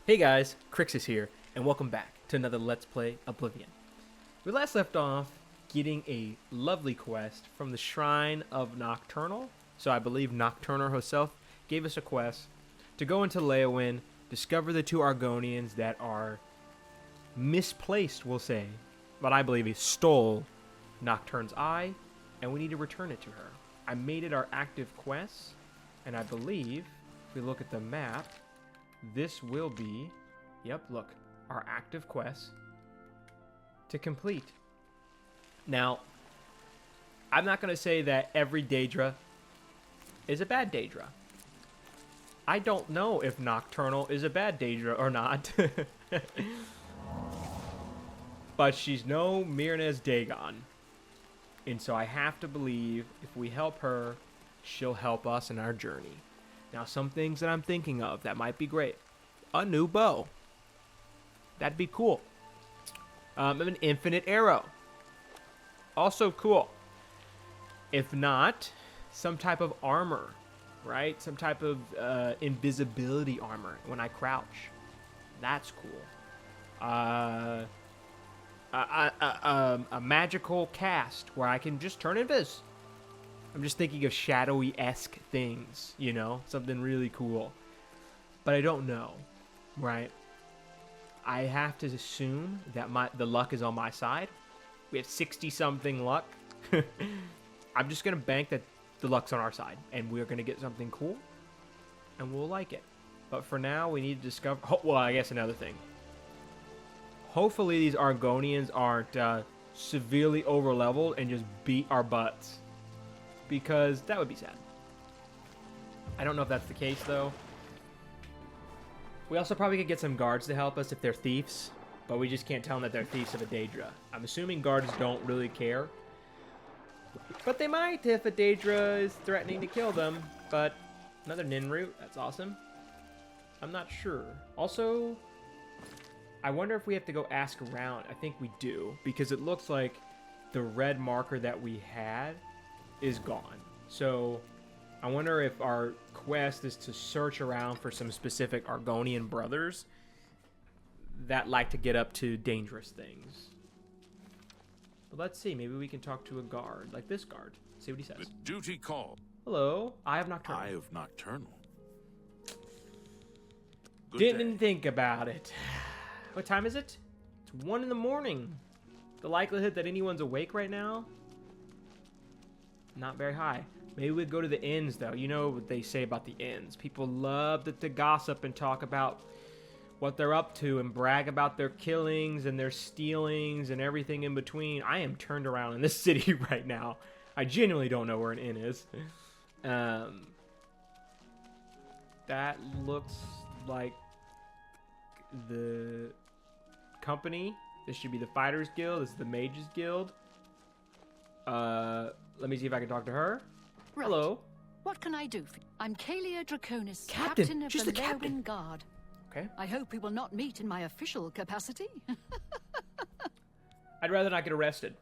Hey guys, Crixus here, and welcome back to another Let's Play Oblivion. We last left off getting a lovely quest from the Shrine of Nocturnal. So I believe Nocturnal herself gave us a quest to go into Leowyn, discover the two Argonians that are misplaced, we'll say, but I believe he stole Nocturne's eye, and we need to return it to her. I made it our active quest, and I believe, if we look at the map, this will be, yep, look, our active quest to complete. Now, I'm not going to say that every Daedra is a bad Daedra. I don't know if Nocturnal is a bad Daedra or not. But she's no Mirna's Dagon. And so I have to believe if we help her, she'll help us in our journey. Now, some things that I'm thinking of that might be great. A new bow. That'd be cool. An infinite arrow. Also cool. If not, some type of armor, right? Some type of invisibility armor when I crouch. That's cool. A magical cast where I can just turn invis. I'm just thinking of shadowy-esque things, you know? Something really cool. But I don't know, right? I have to assume that the luck is on my side. We have 60-something luck. I'm just going to bank that the luck's on our side. And we're going to get something cool. And we'll like it. But for now, we need to discover... well, I guess another thing. Hopefully these Argonians aren't severely overleveled and just beat our butts. Because that would be sad. I don't know if that's the case, though. We also probably could get some guards to help us if they're thieves. But we just can't tell them that they're thieves of a Daedra. I'm assuming guards don't really care. But they might if a Daedra is threatening to kill them. But another Nin root. That's awesome. I'm not sure. Also, I wonder if we have to go ask around. I think we do. Because it looks like the red marker that we had is gone. So I wonder if our quest is to search around for some specific Argonian brothers that like to get up to dangerous things. But let's see, maybe we can talk to a guard, like this guard. See what he says. The duty call. Hello, Eye of Nocturnal. Eye of Nocturnal. Good Didn't day. think about it. What time is it? It's 1 in the morning. The likelihood that anyone's awake right now? Not very high. Maybe we'd go to the inns, though. You know what they say about the inns. People love to gossip and talk about what they're up to and brag about their killings and their stealings and everything in between. I am turned around in this city right now. I genuinely don't know where an inn is. That looks like the company. This should be the Fighters Guild. This is the Mages Guild. Let me see if I can talk to her. Right. Hello. What can I do for you? I'm Kalia Draconis, Captain. captain of She's the the captain. Leowyn Guard. Okay. I hope we will not meet in my official capacity. I'd rather not get arrested.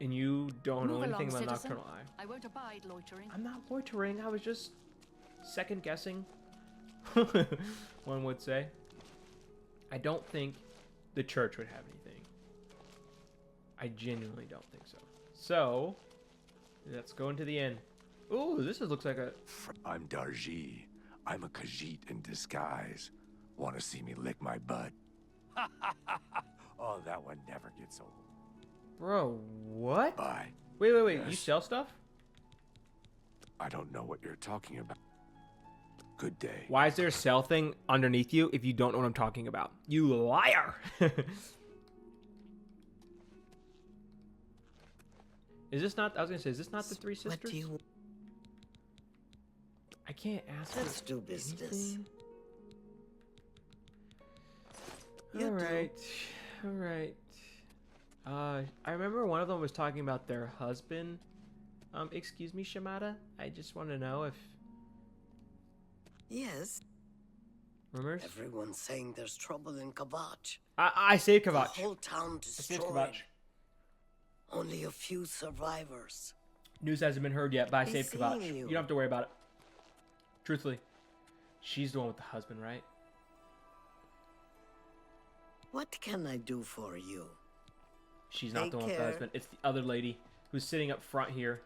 And you don't know Move anything along, about citizen. Nocturnal Eye. I won't abide loitering. I'm not loitering. I was just second guessing. One would say. I don't think the church would have anything. I genuinely don't think so. So, let's go into the inn. Ooh, looks like a... I'm Darji. I'm a Khajiit in disguise. Want to see me lick my butt? Oh, that one never gets old. Bro, what? Bye. Wait. You Yes. sell stuff? I don't know what you're talking about. Good day. Why is there a sell thing underneath you if you don't know what I'm talking about? You liar! Is this not... I was going to say, is this not the Three Sisters? What do you... I can't ask Let's her do business. anything. You All right. I remember one of them was talking about their husband. Excuse me, Shimada? I just want to know if... Yes. Rumors? Everyone's saying there's trouble in Kavach. I saved The Kavach. whole town I saved destroyed. Kavach. Only a few survivors. News hasn't been heard yet, but I Be saved Kavach. seeing You you. don't have to worry about it. Truthfully. She's the one with the husband, right? What can I do for you? She's not Take the one with the care. husband. It's the other lady who's sitting up front here.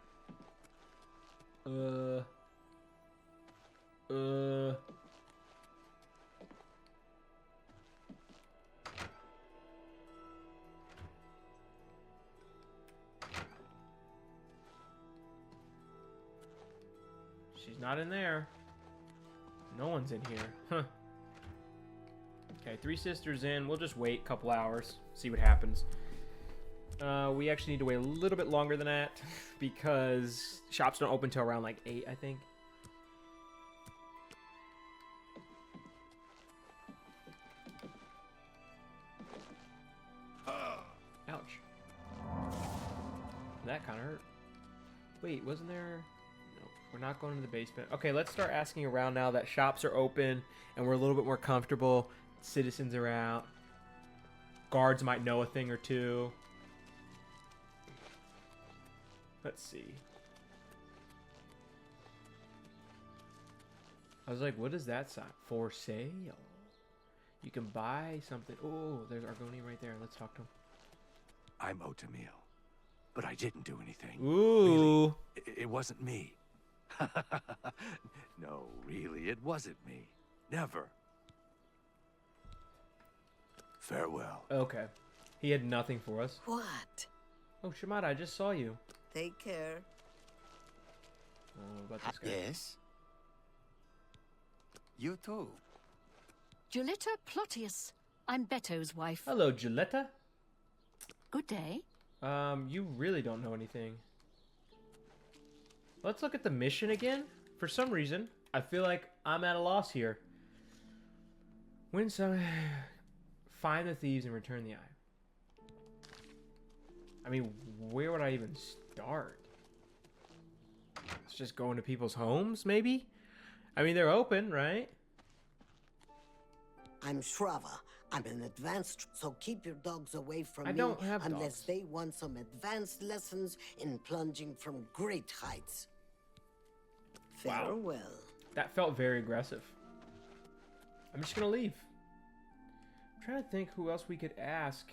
She's not in there. No one's in here. Huh. Okay, 3 sisters in. We'll just wait a couple hours. See what happens. We actually need to wait a little bit longer than that. Because shops don't open till around like 8, I think. Ouch. That kind of hurt. Wait, wasn't there... We're not going to the basement. Okay, let's start asking around now that shops are open and we're a little bit more comfortable. Citizens are out. Guards might know a thing or two. Let's see. I was like, what is that sign? For sale. You can buy something. Oh, there's Argonian right there. Let's talk to him. I'm Otamil, but I didn't do anything. Ooh. Really, it wasn't me. No, really, it wasn't me. Never. Farewell. Okay. He had nothing for us. What? Oh, Shimada, I just saw you. Take care. Oh, what about this guy? Yes. You too. Julita Plotius. I'm Beto's wife. Hello, Gilletta. Good day. You really don't know anything. Let's look at the mission again. For some reason, I feel like I'm at a loss here. Win some... Find the thieves and return the eye. I mean, where would I even start? Let's just go into people's homes, maybe? I mean, they're open, right? I'm Shrava. I'm an advanced, so keep your dogs away from I me don't have unless dogs. they want some advanced lessons in plunging from great heights. Wow. Farewell. That felt very aggressive. I'm just gonna leave. I'm trying to think who else we could ask.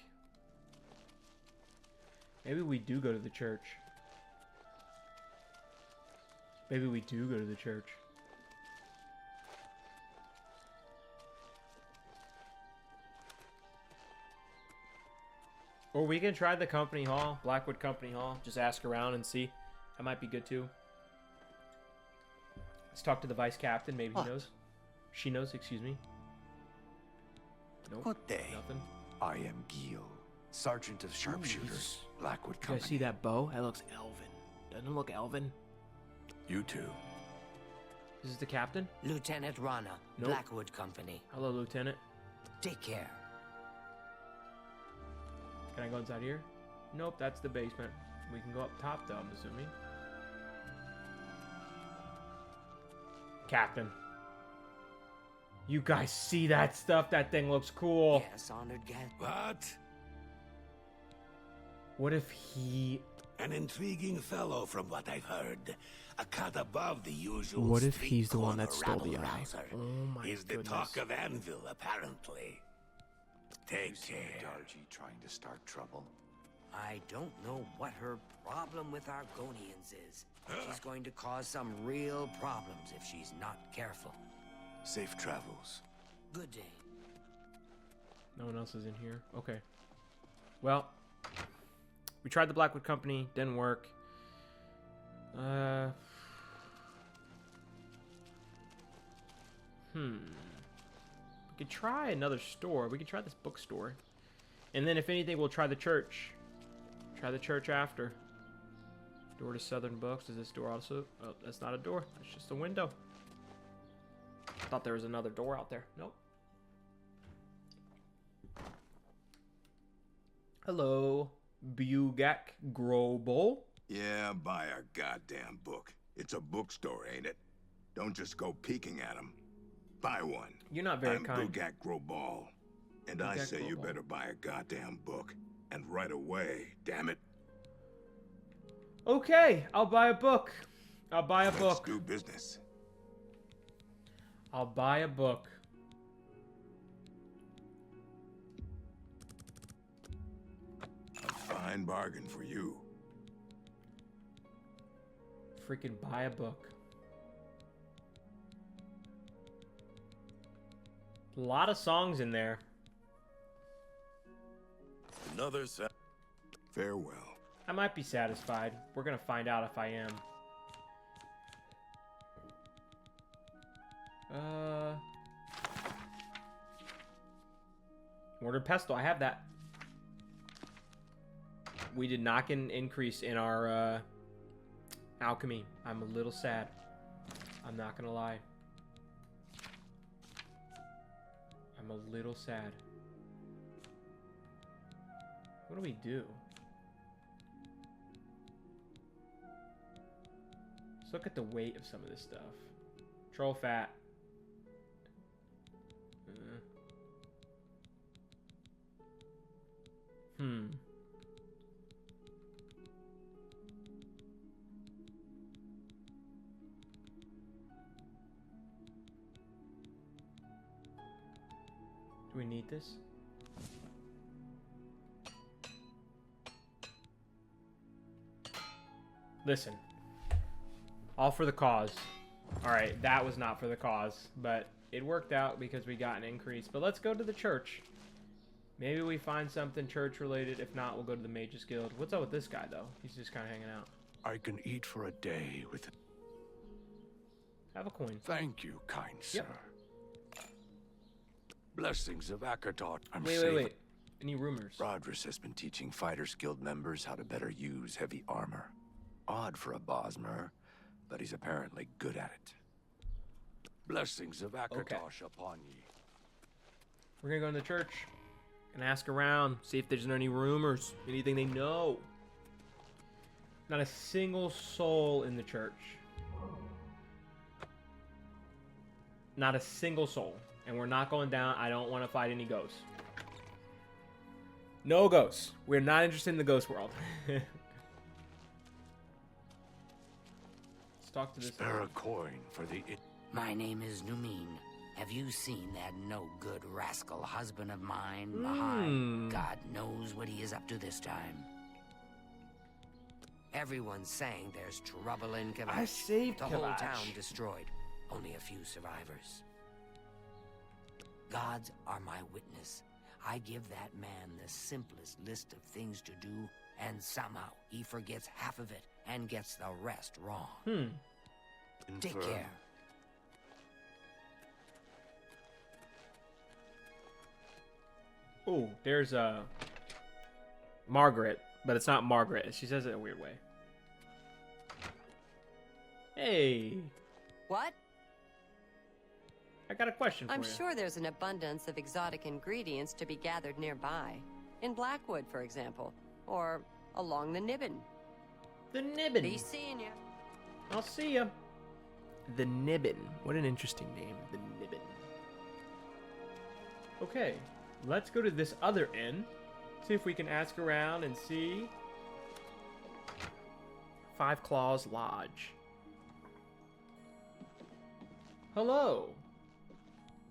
Maybe we do go to the church. Maybe we do go to the church. Or we can try the company hall, Blackwood Company Hall. Just ask around and see. That might be good too. Let's talk to the vice captain. Maybe he knows. She knows, excuse me. Nope. Good day. Nothing. I am Gil, Sergeant of Sharpshooters, Blackwood You Company. guys see that bow? That looks elven. Doesn't it look elven? You too. This is the captain? Lieutenant Rana, Nope. Blackwood Company. Hello, Lieutenant. Take care. Can I go inside here? Nope, that's the basement. We can go up top, though, I'm assuming. Captain. You guys see that stuff? That thing looks cool. Yes, honored guest. What? What if he... An intriguing fellow from what I've heard. A cut above the usual. What if street he's the one that corner stole the eye? rabble-rouser. Oh my He's the goodness. talk of Anvil, apparently. You Take see care. Darji trying to start trouble? I don't know what her problem with Argonians is. She's going to cause some real problems if she's not careful. Safe travels. Good day. No one else is in here. Okay. Well, we tried the Blackwood Company. Didn't work. We could try another store. We could try this bookstore. And then if anything, we'll try the church. Try the church after. Door to Southern Books. Is this door also? Oh, that's not a door. That's just a window. Thought there was another door out there. Nope. Hello, Bugak Grobel. Yeah, buy our goddamn book. It's a bookstore, ain't it? Don't just go peeking at 'em. Buy one. You're not very I'm kind. Bugak Grobal, and I Bugak say you Grobal. better buy a goddamn book. And right away, damn it. Okay, I'll buy a book. I'll buy a Let's book. do business. I'll buy a book. A fine bargain for you. Freaking buy a book. A lot of songs in there. Another set. Farewell. I might be satisfied. We're gonna find out if I am. Mortar pestle. I have that. We did not get an increase in our alchemy. I'm a little sad. I'm not gonna lie. I'm a little sad. What do we do? Let's look at the weight of some of this stuff. Troll fat. Do we need this? Listen. All for the cause. Alright, that was not for the cause, but it worked out because we got an increase. But let's go to the church. Maybe we find something church related. If not, we'll go to the Mages Guild. What's up with this guy, though? He's just kind of hanging out. I can eat for a day with. Have a coin. Thank you, kind sir. Blessings of Akatot. I'm Wait, safe. wait, wait. Any rumors? Rodrus has been teaching Fighters Guild members how to better use heavy armor. Odd for a Bosmer, but he's apparently good at it. Blessings of Akatosh Okay. upon ye. We're gonna go in the church and ask around, see if there's any rumors, anything they know. Not a single soul in the church. Not a single soul. And we're not going down. I don't want to fight any ghosts. No ghosts. We're not interested in the ghost world. Let's talk to this. Spare a coin for the. My name is Numin. Have you seen that no-good rascal husband of mine, Mahai? God knows what he is up to this time. Everyone's saying there's trouble in Kavash. I saved the whole Kavash. town destroyed. Only a few survivors. Gods are my witness. I give that man the simplest list of things to do, and somehow he forgets half of it and gets the rest wrong. Take care. Oh, there's Margaret, but it's not Margaret. She says it in a weird way. Hey, What? I got a question for I'm you. sure there's an abundance of exotic ingredients to be gathered nearby. In Blackwood, for example. Or along the Nibbin. The Nibbin. Be seeing you. I'll see ya. The Nibbin. What an interesting name. The Nibbin. Okay, let's go to this other inn. See if we can ask around and see. Five Claws Lodge. Hello.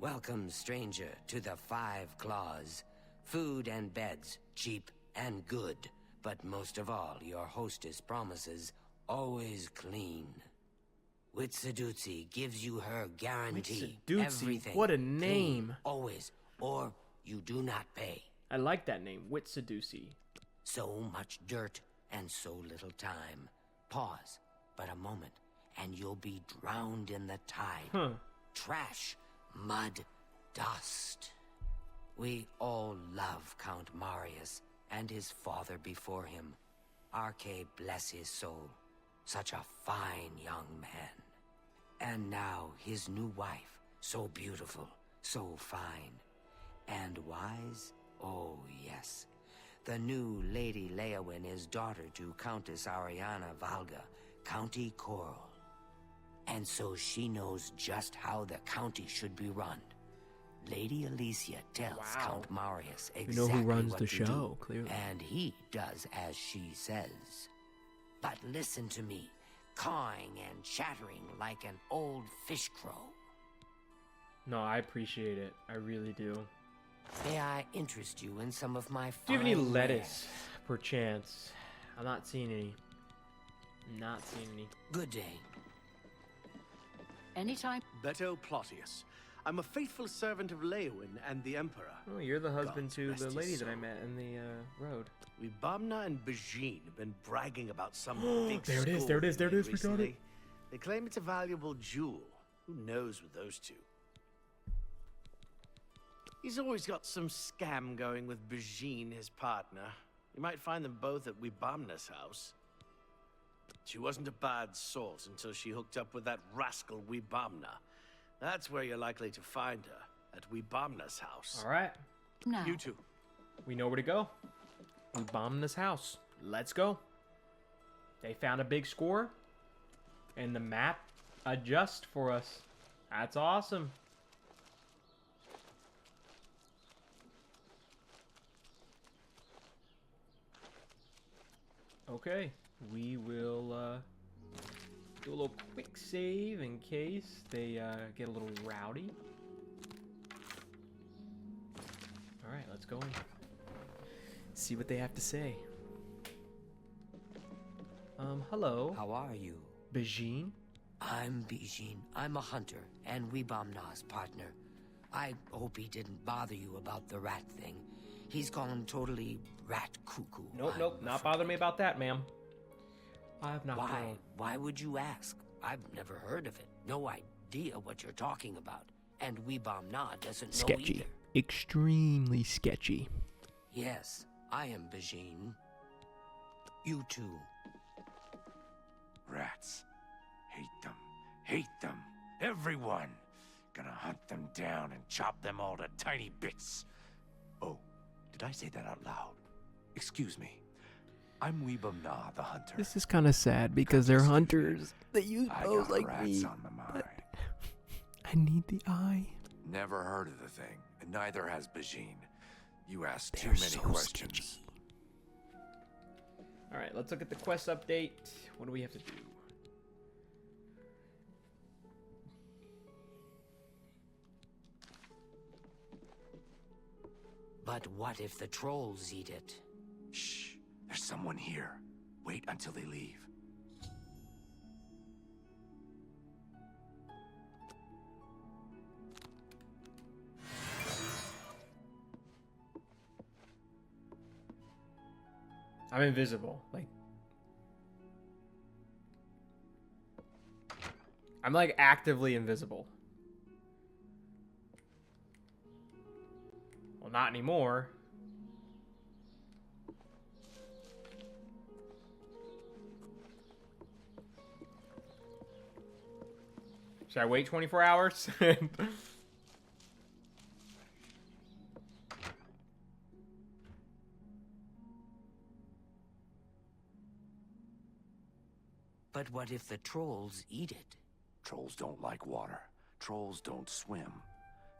Welcome, stranger, to the Five Claws. Food and beds, cheap and good. But most of all, your hostess promises always clean. Witsadutsi gives you her guarantee. Witsadutsi, Everything what a clean, name. always, or you do not pay. I like that name, Witsadutsi. So much dirt and so little time. Pause, but a moment, and you'll be drowned in the tide. Trash, mud, dust. We all love Count Marius and his father before him. Arche bless his soul. Such a fine young man. And now his new wife, so beautiful, so fine. And wise? Oh, yes. The new Lady Leowyn is daughter to Countess Ariana Valga, County Coral. And so she knows just how the county should be run. Lady Alicia tells Count Marius exactly know who runs what the to do, show, clearly. and he does as she says. But listen to me, cawing and chattering like an old fish crow. No, I appreciate it. I really do. May I interest you in some of my Do you have any fine lettuce, wares? perchance? I'm not seeing any. Not seeing any. Good day. Anytime. Beto Plotius. I'm a faithful servant of Leowin and the Emperor. Oh, you're the husband God to rest the his lady that I soul. met in the road. Wibamna and Bajin have been bragging about some big There it is, score there it is, there it they is, we made got it. recently. They claim it's a valuable jewel. Who knows with those two? He's always got some scam going with Bajin, his partner. You might find them both at Wibamna's house. She wasn't a bad sort until she hooked up with that rascal Wibamna. That's where you're likely to find her, at Wibamna's house. All right. Now. You two. We know where to go. We bombed this house. Let's go. They found a big score. And the map adjusts for us. That's awesome. Okay. We will do a little quick save in case they get a little rowdy. Alright, let's go in. See what they have to say. Hello. How are you? Bajin? I'm Bijin. I'm a hunter and Wibamna's partner. I hope he didn't bother you about the rat thing. He's gone totally rat cuckoo. Nope, I'm nope. Not afraid. bother me about that, ma'am. I have not Why? grown. Why would you ask? I've never heard of it. No idea what you're talking about. And Wibamna doesn't know either. Extremely sketchy. Yes, I am Bijin. You too. Rats. Hate them. Hate them. Everyone. Gonna hunt them down and chop them all to tiny bits. Oh, did I say that out loud? Excuse me. I'm Wibamna the hunter. This is kind of sad because they're hunters. They use I bows got like rats me. on my mind. I need the eye. Never heard of the thing, and neither has Bajin. You asked too They're many so questions. sketchy. All right, let's look at the quest update. What do we have to do? But what if the trolls eat it? Shh. There's someone here. Wait until they leave. I'm invisible. Like, I'm like actively invisible. Well, not anymore. Should I wait 24 hours? But what if the trolls eat it? Trolls don't like water. Trolls don't swim.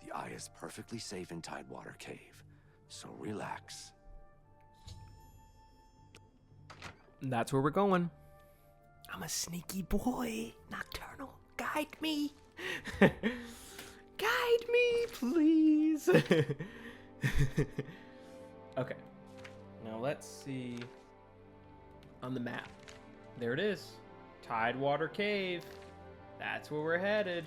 The eye is perfectly safe in Tidewater Cave. So relax. That's where we're going. I'm a sneaky boy. Nocturnal. Guide me. Guide me, please. Okay. Now let's see on the map. There it is. Tidewater Cave. That's where we're headed.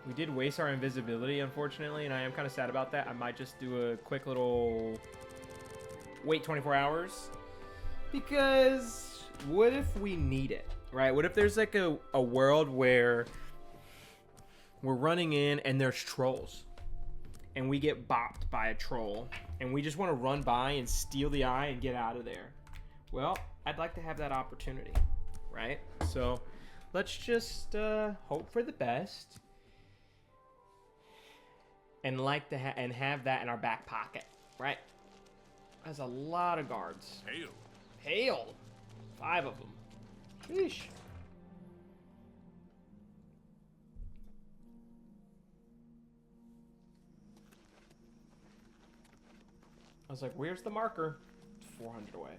We did waste our invisibility, unfortunately, and I am kind of sad about that. I might just do a quick little wait 24 hours. Because what if we need it, right? What if there's like a world where we're running in and there's trolls and we get bopped by a troll and we just want to run by and steal the eye and get out of there? Well, I'd like to have that opportunity, right? So let's just hope for the best and and have that in our back pocket, right? That's a lot of guards. Hail! 5 of them. Sheesh. I was like, where's the marker? 400 away.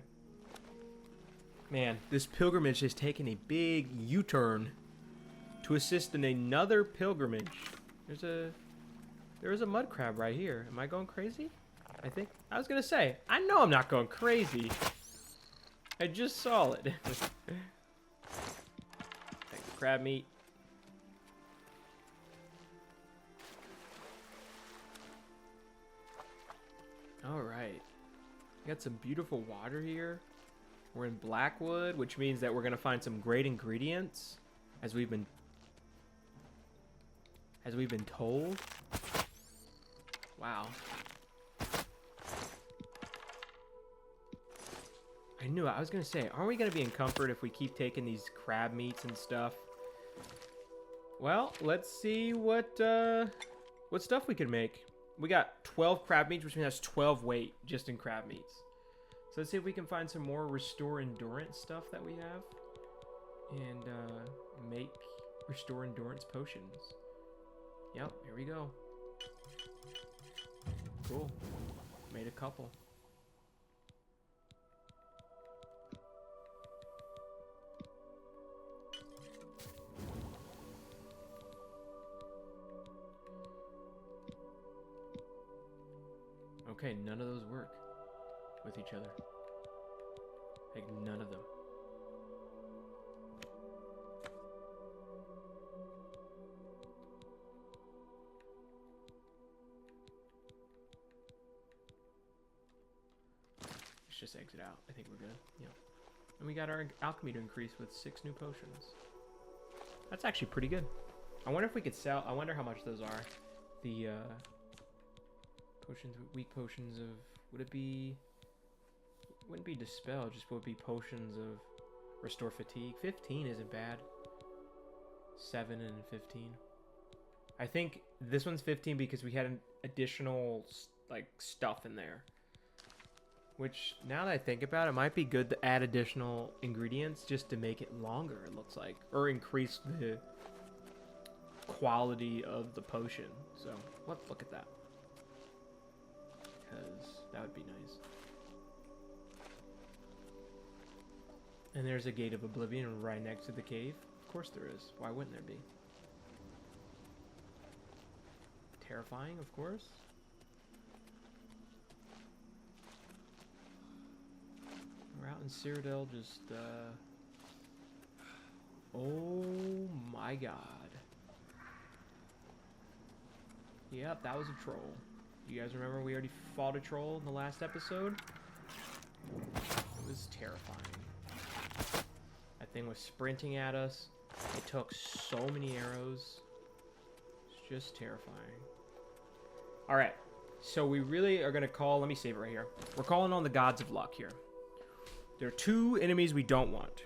Man, this pilgrimage has taken a big U-turn. to assist in another pilgrimage. There is a mud crab right here. Am I going crazy? I think I was gonna say. I know I'm not going crazy. I just saw it. Take the crab meat. All right. Got some beautiful water here. We're in Blackwood, which means that we're gonna find some great ingredients, as we've been told. Wow. I knew it. I was gonna say, aren't we gonna be in comfort if we keep taking these crab meats and stuff? Well, let's see what stuff we can make. We got 12 crab meats, which means that's 12 weight just in crab meats. So let's see if we can find some more restore endurance stuff that we have, and make restore endurance potions. Yep, here we go. Cool. Made a couple. Okay, none of those work with each other. Like, none of them. Let's just exit out. I think we're good. Yeah. And we got our alchemy to increase with 6 new potions. That's actually pretty good. I wonder if we could sell... I wonder how much those are. The, potions, weak potions of... Would it be... It wouldn't be dispel, just would be potions of restore fatigue. 15 isn't bad. 7 and 15. I think this one's 15 because we had an additional like stuff in there. Which, now that I think about it, might be good to add additional ingredients just to make it longer, it looks like. Or increase the quality of the potion. So, let's look at that. Because that would be nice. And there's a gate of Oblivion right next to the cave. Of course there is. Why wouldn't there be? Terrifying, of course. We're out in Cyrodiil, just, oh my god. Yep, that was a troll. You guys remember we already fought a troll in the last episode? It was terrifying. That thing was sprinting at us. It took so many arrows. It's just terrifying. Alright, so we really are going to call... Let me save it right here. We're calling on the gods of luck here. There are 2 enemies we don't want.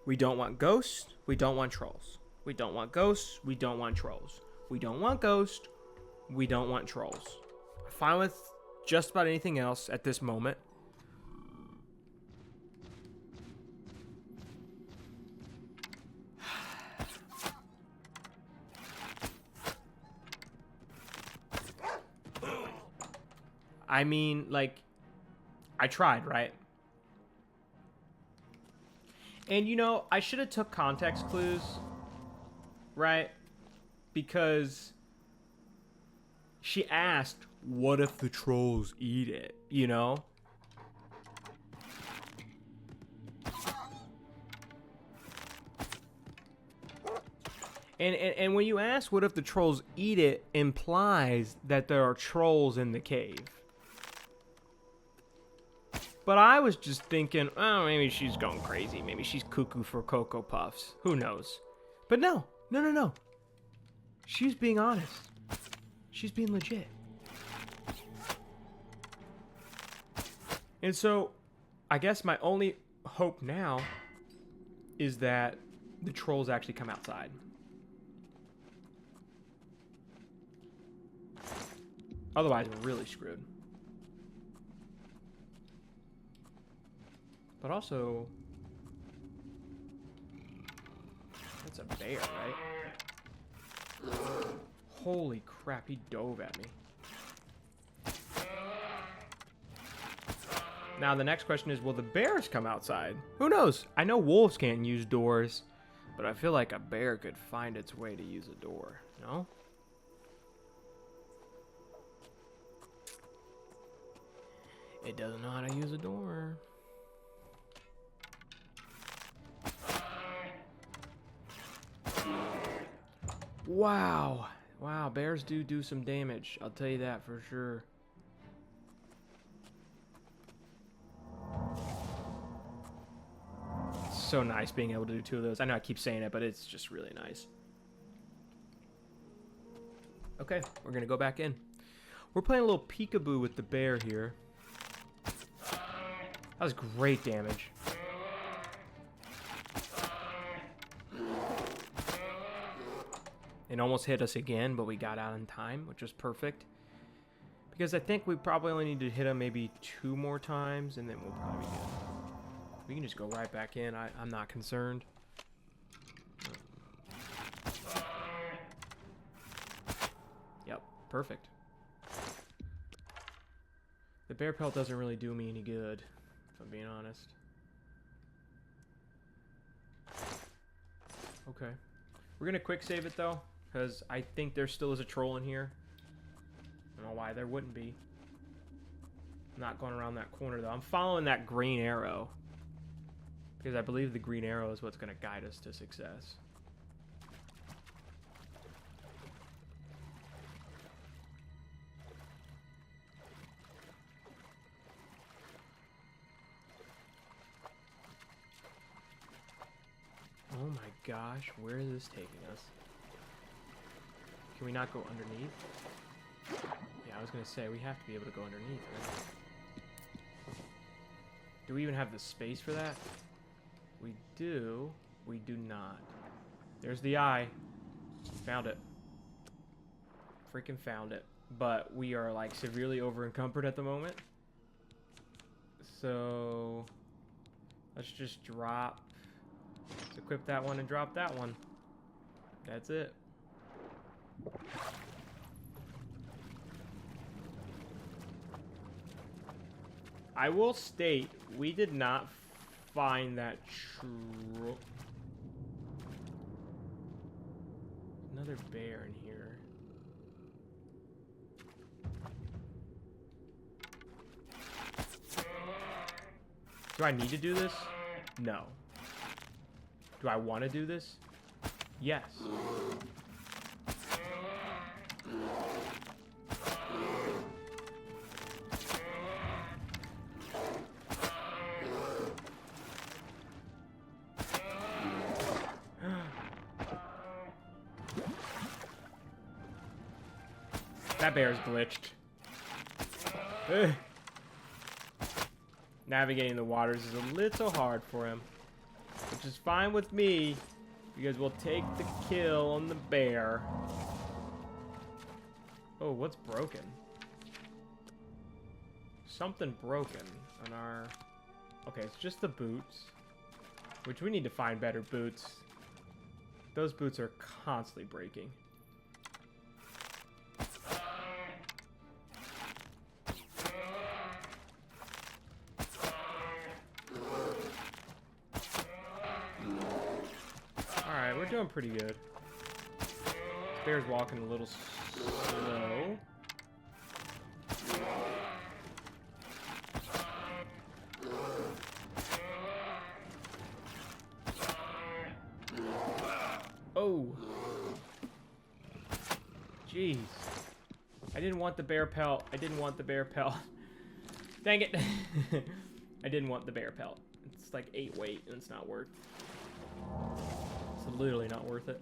We don't want ghosts. We don't want trolls. We don't want ghosts. We don't want trolls. We don't want ghosts. We don't want trolls. I'm fine with just about anything else at this moment. I mean, like, I tried, right? And, you know, I should have took context clues, right? Because she asked, what if the trolls eat it, you know? And when you ask what if the trolls eat it, implies that there are trolls in the cave. But I was just thinking, oh, maybe she's going crazy. Maybe she's cuckoo for Cocoa Puffs. Who knows? But no. She's being honest. She's being legit. And so, I guess my only hope now is that the trolls actually come outside. Otherwise, we're really screwed. But also, that's a bear, right? Holy crap, he dove at me. Now the next question is, will the bears come outside? Who knows? I know wolves can't use doors, But I feel like a bear could find its way to use a door, no? It doesn't know how to use a door. Wow. Wow, bears do some damage. I'll tell you that for sure. It's so nice being able to do 2 of those. I know I keep saying it, but it's just really nice. Okay, we're going to go back in. We're playing a little peekaboo with the bear here. That was great damage. It almost hit us again, but we got out in time, which was perfect. Because I think we probably only need to hit him maybe 2 more times, and then we'll probably be good. We can just go right back in. I'm not concerned. Yep, perfect. The bear pelt doesn't really do me any good, if I'm being honest. Okay. We're going to quick save it, though, because I think there still is a troll in here. I don't know why there wouldn't be. I'm not going around that corner, though. I'm following that green arrow, because I believe the green arrow is what's going to guide us to success. Oh my gosh, where is this taking us? Can we not go underneath? Yeah, I was gonna say, we have to be able to go underneath, right? Do we even have the space for that? We do. We do not. There's the eye. Found it. Freaking found it. But we are, like, severely over-encumbered at the moment. So let's just drop. Let's equip that one and drop that one. That's it. I will state, we did not find that another bear in here. Do I need to do this? No. Do I want to do this? Yes. That bear's glitched. Ugh. Navigating the waters is a little hard for him, which is fine with me, because we'll take the kill on the bear. Oh, what's broken? Something broken on our... Okay, it's just the boots, which we need to find better boots. Those boots are constantly breaking. Alright, we're doing pretty good. This bear's walking a little slow. Oh. Jeez. I didn't want the bear pelt. I didn't want the bear pelt. Dang it. I didn't want the bear pelt. It's like 8 weight and it's not worth. It's literally not worth it.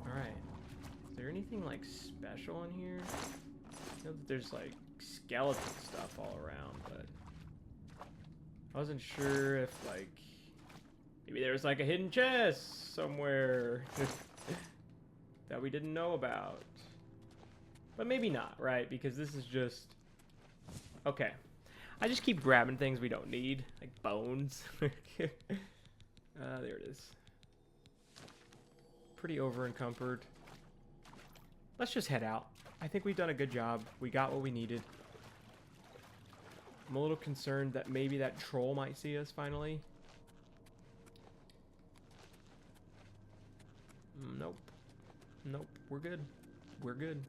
Alright. Is there anything like special in here? I know that there's like skeleton stuff all around, but I wasn't sure if like maybe there was like a hidden chest somewhere that we didn't know about. But maybe not, right? Because this is just... Okay. I just keep grabbing things we don't need, like bones. There it is. Pretty over-encumbered. Let's just head out. I think we've done a good job. We got what we needed. I'm a little concerned that maybe that troll might see us finally. Nope. Nope. We're good. We're good.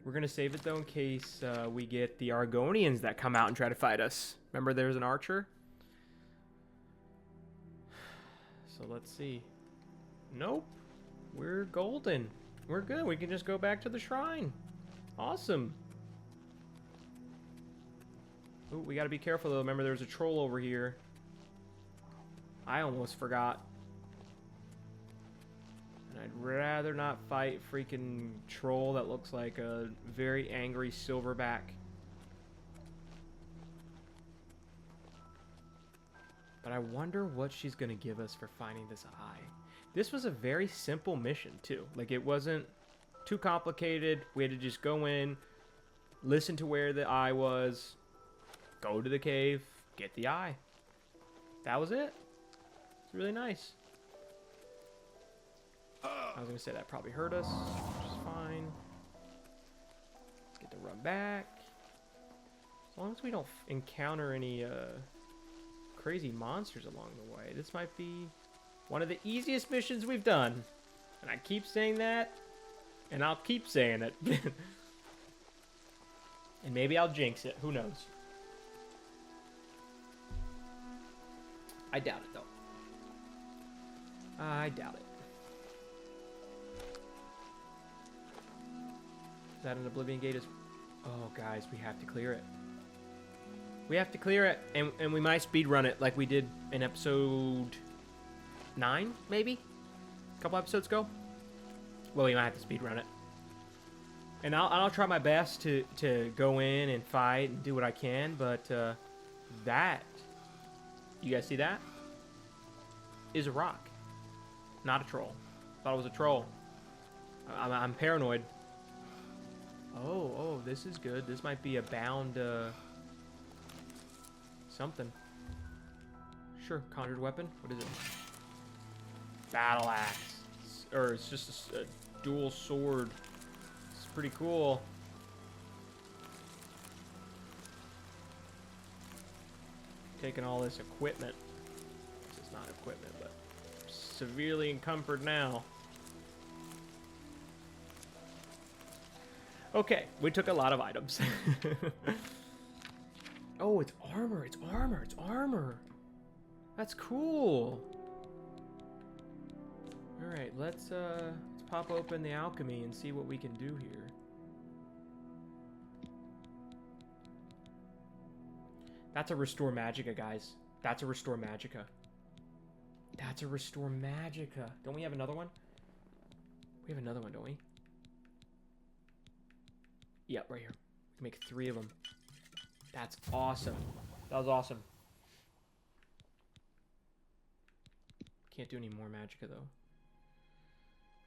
We're going to save it, though, in case we get the Argonians that come out and try to fight us. Remember there's an archer? So let's see. Nope. We're golden. We're good. We can just go back to the shrine. Awesome. Ooh, we got to be careful, though. Remember, there's a troll over here. I almost forgot. And I'd rather not fight freaking troll that looks like a very angry silverback. But I wonder what she's going to give us for finding this eye. This was a very simple mission, too. Like, it wasn't too complicated. We had to just go in, listen to where the eye was, go to the cave, get the eye. That was it. It's really nice. I was going to say that probably hurt us, which is fine. Let's get the run back. As long as we don't encounter any crazy monsters along the way. This might be one of the easiest missions we've done. And I keep saying that, and I'll keep saying it. And maybe I'll jinx it. Who knows? I doubt it, though. I doubt it. Is that an Oblivion gate? Oh, guys, we have to clear it. We have to clear it, and we might speedrun it like we did in episode 9, maybe? A couple episodes ago? Well, we might have to speedrun it. And I'll try my best to go in and fight and do what I can, but that, you guys see that? Is a rock. Not a troll. Thought it was a troll. I'm paranoid. Oh, this is good. This might be a bound, something. Sure, conjured weapon. What is it? Battle axe. Or it's just a dual sword. It's pretty cool. Taking all this equipment. This is not equipment, but severely encumbered now. Okay, we took a lot of items. Oh, it's armor, it's armor, it's armor. That's cool. Alright, let's pop open the alchemy and see what we can do here. That's a restore magicka, guys. That's a restore magicka. That's a restore magicka. Don't we have another one? We have another one, don't we? Yep, right here. We can make 3 of them. That's awesome. That was awesome. Can't do any more magicka, though.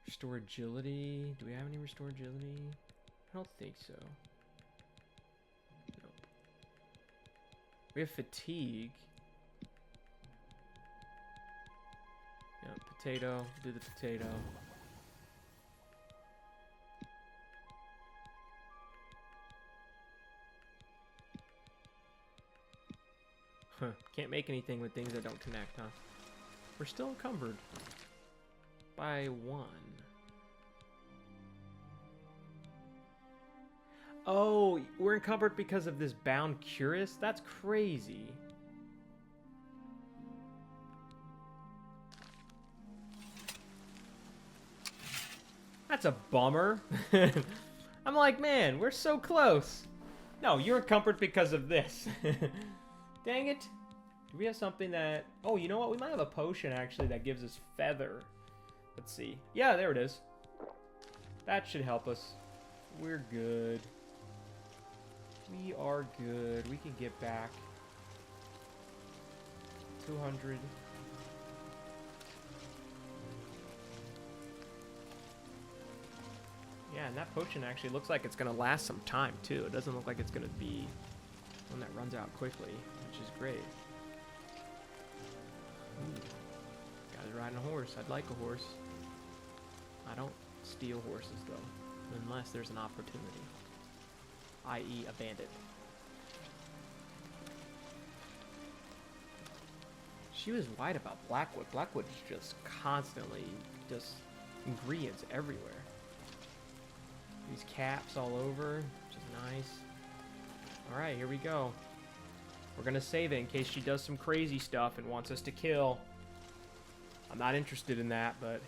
Restore agility. Do we have any restore agility? I don't think so. Nope. We have fatigue. Yeah, potato. Do the potato. Huh. Can't make anything with things that don't connect, huh? We're still encumbered. By 1. Oh, we're encumbered because of this bound curious? That's crazy. That's a bummer. I'm like, man, we're so close. No, you're encumbered because of this. Dang it. Do we have something that... Oh, you know what? We might have a potion, actually, that gives us feather. Let's see. Yeah, there it is. That should help us. We're good. We are good. We can get back. 200. Yeah, and that potion actually looks like it's going to last some time, too. It doesn't look like it's going to be one that runs out quickly, which is great. Ooh. Guy's riding a horse. I'd like a horse. I don't steal horses, though, unless there's an opportunity, i.e. a bandit. She was right about Blackwood. Blackwood is just constantly just ingredients everywhere. These caps all over, which is nice. Alright, here we go. We're gonna save it in case she does some crazy stuff and wants us to kill. I'm not interested in that, but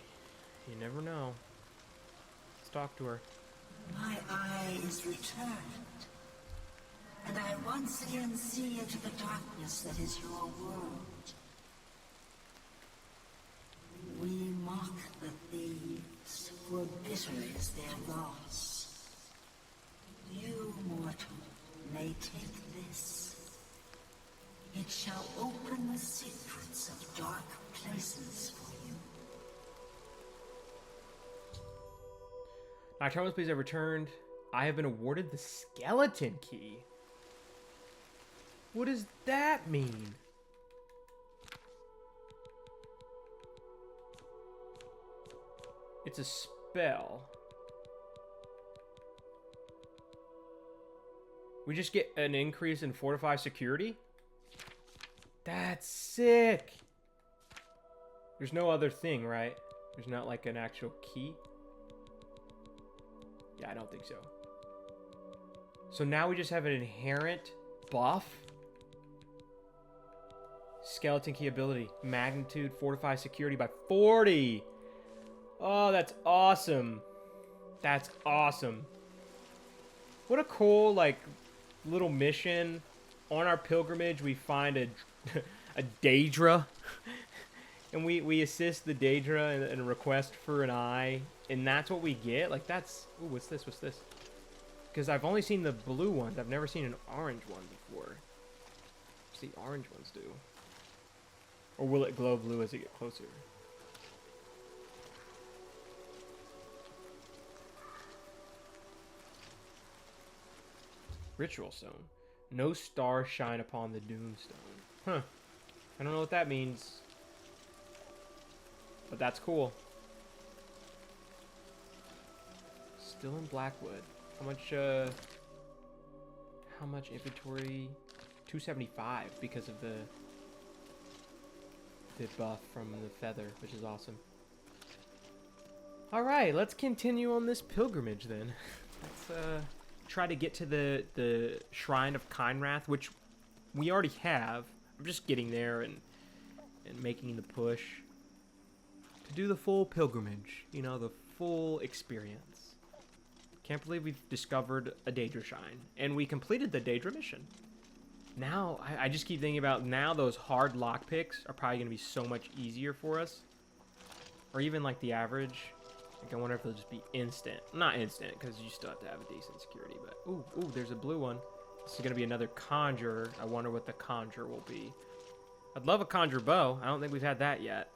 you never know. Let's talk to her. My eye is returned, and I once again see into the darkness that is your world. We mock the thieves, for bitter is their loss. You, mortal, may take this. It shall open the secrets of dark places for you. Nocturnal please have returned. I have been awarded the skeleton key. What does that mean? It's a spell. We just get an increase in fortify security? That's sick. There's no other thing, right? There's not like an actual key. Yeah, I don't think so. So now we just have an inherent buff. Skeleton key ability. Magnitude, fortify security by 40. Oh, that's awesome. That's awesome. What a cool, like, little mission. On our pilgrimage, we find a Daedra. And we assist the Daedra in a request for an eye. And that's what we get? Like, that's... Ooh, what's this? What's this? Because I've only seen the blue ones. I've never seen an orange one before. What's the orange ones do? Or will it glow blue as it gets closer? Ritual stone. No stars shine upon the Doomstone. Huh. I don't know what that means. But that's cool. Still in Blackwood. How much inventory? 275 because of the buff from the feather, which is awesome. Alright, let's continue on this pilgrimage then. Let's try to get to the Shrine of Kindwrath, which we already have. I'm just getting there and making the push to do the full pilgrimage, you know, the full experience. Can't believe we've discovered a Daedra Shrine, and we completed the Daedra mission. Now, I just keep thinking about now those hard lockpicks are probably going to be so much easier for us. Or even like the average. Like I wonder if they'll just be instant. Not instant, because you still have to have a decent security, but... Ooh, there's a blue one. This is going to be another conjure. I wonder what the conjure will be. I'd love a conjure bow. I don't think we've had that yet.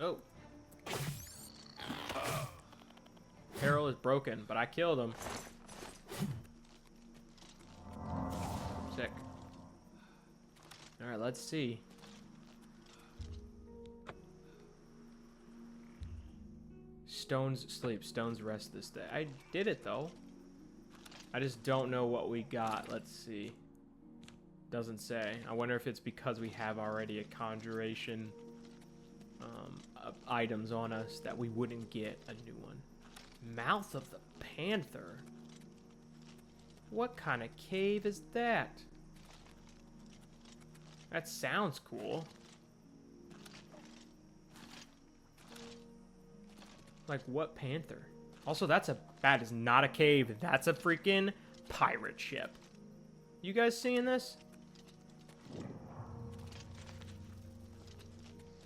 Oh. Peril is broken, but I killed him. Sick. Alright, let's see. Stones sleep, stones rest this day. I did it though. I just don't know what we got. Let's see. Doesn't say. I wonder if it's because we have already a conjuration items on us that we wouldn't get a new one. Mouth of the Panther. What kind of cave is that? That sounds cool. Like what panther? Also, that is not a cave. That's a freaking pirate ship. You guys seeing this?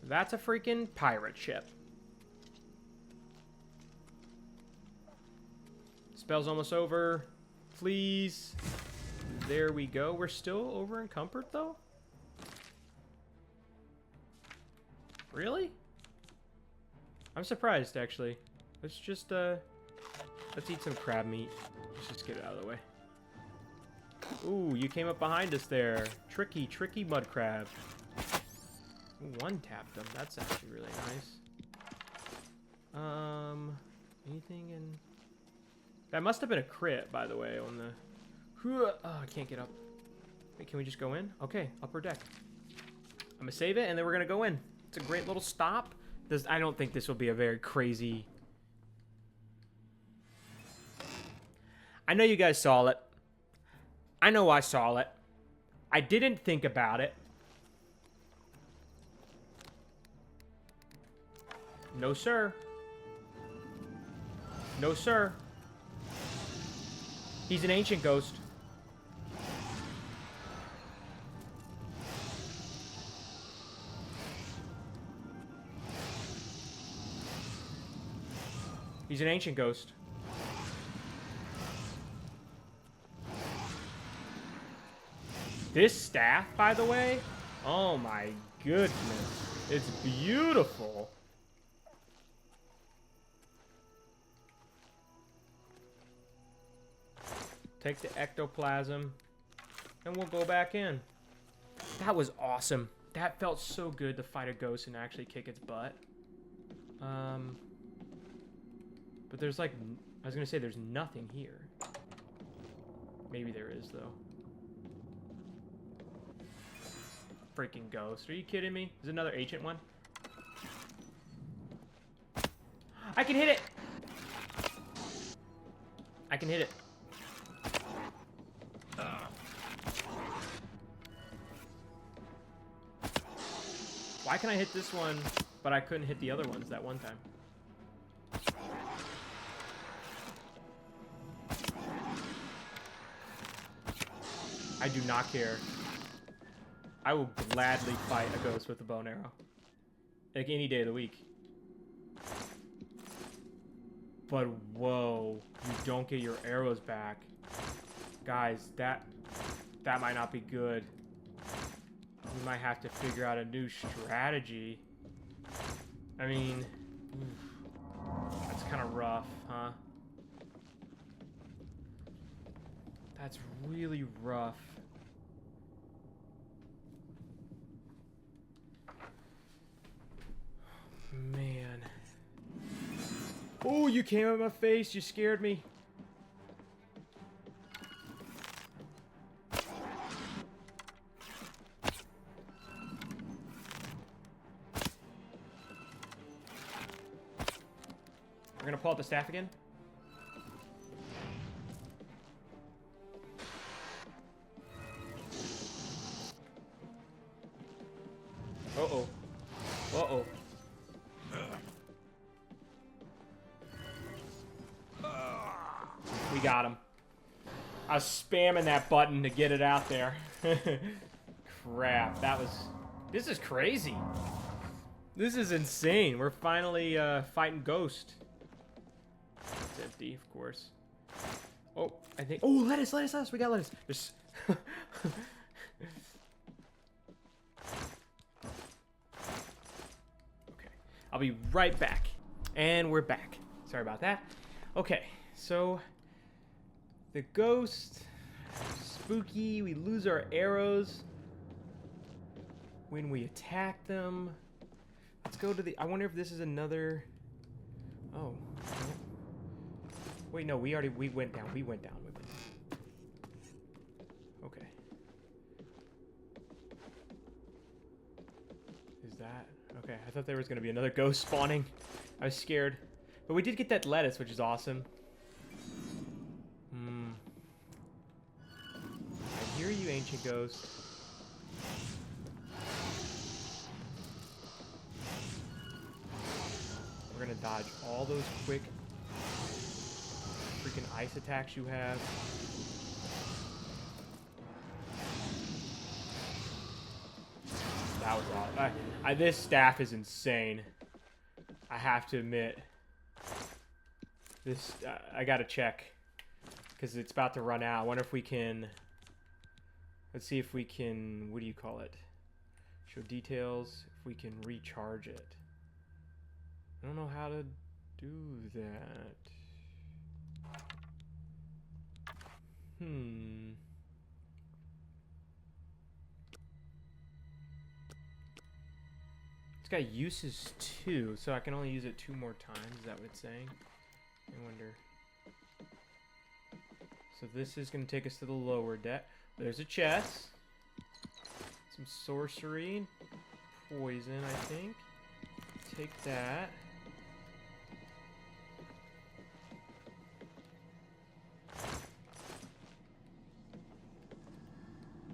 That's a freaking pirate ship. Spell's almost over. Please. There we go. We're still over encumbered though? Really? I'm surprised actually. Let's just let's eat some crab meat. Let's just get it out of the way. Ooh, you came up behind us there. Tricky mud crab. One tapped them. That's actually really nice. Anything in... That must have been a crit, by the way, on the Oh, I can't get up. Wait, can we just go in? Okay, upper deck. I'm gonna save it, and then we're gonna go in. It's a great little stop. I don't think this will be a very crazy... I know you guys saw it. I know I saw it. I didn't think about it. No, sir. No, sir. He's an ancient ghost. He's an ancient ghost. This staff, by the way, oh my goodness. It's beautiful. Take the ectoplasm, and we'll go back in. That was awesome. That felt so good to fight a ghost and actually kick its butt. But there's like, I was gonna say there's nothing here. Maybe there is though. Freaking ghost. Are you kidding me? Is another ancient one? I can hit it! I can hit it. Why can I hit this one, but I couldn't hit the other ones that one time? I do not care. I will gladly fight a ghost with a bow and arrow. Like any day of the week. But whoa, you don't get your arrows back. Guys, that might not be good. We might have to figure out a new strategy. I mean, that's kind of rough, huh? That's really rough. Man. Oh, you came at my face. You scared me. We're gonna pull out the staff again. Uh-oh. Uh-oh. We got him. I was spamming that button to get it out there. Crap, that was... This is crazy. This is insane. We're finally fighting Ghost. It's empty, of course. Oh, I think... Oh, lettuce, lettuce, lettuce. We got lettuce. There's... Okay. I'll be right back. And we're back. Sorry about that. Okay, so... The ghost, spooky, we lose our arrows when we attack them. Let's go to the, I wonder if this is another, oh. No. Wait, no, we went down, we went down. Okay. Is that, okay, I thought there was gonna be another ghost spawning. I was scared. But we did get that lettuce, which is awesome. I hear you, ancient ghost. We're gonna dodge all those quick freaking ice attacks you have. That was awesome. This staff is insane. I have to admit. This, I gotta check. Because it's about to run out. I wonder if we can... Let's see if we can... What do you call it? Show details. If we can recharge it. I don't know how to do that. It's got uses too, so I can only use it 2 more times. Is that what it's saying? I wonder... So this is going to take us to the lower deck. There's a chest. Some sorcery. Poison, I think. Take that.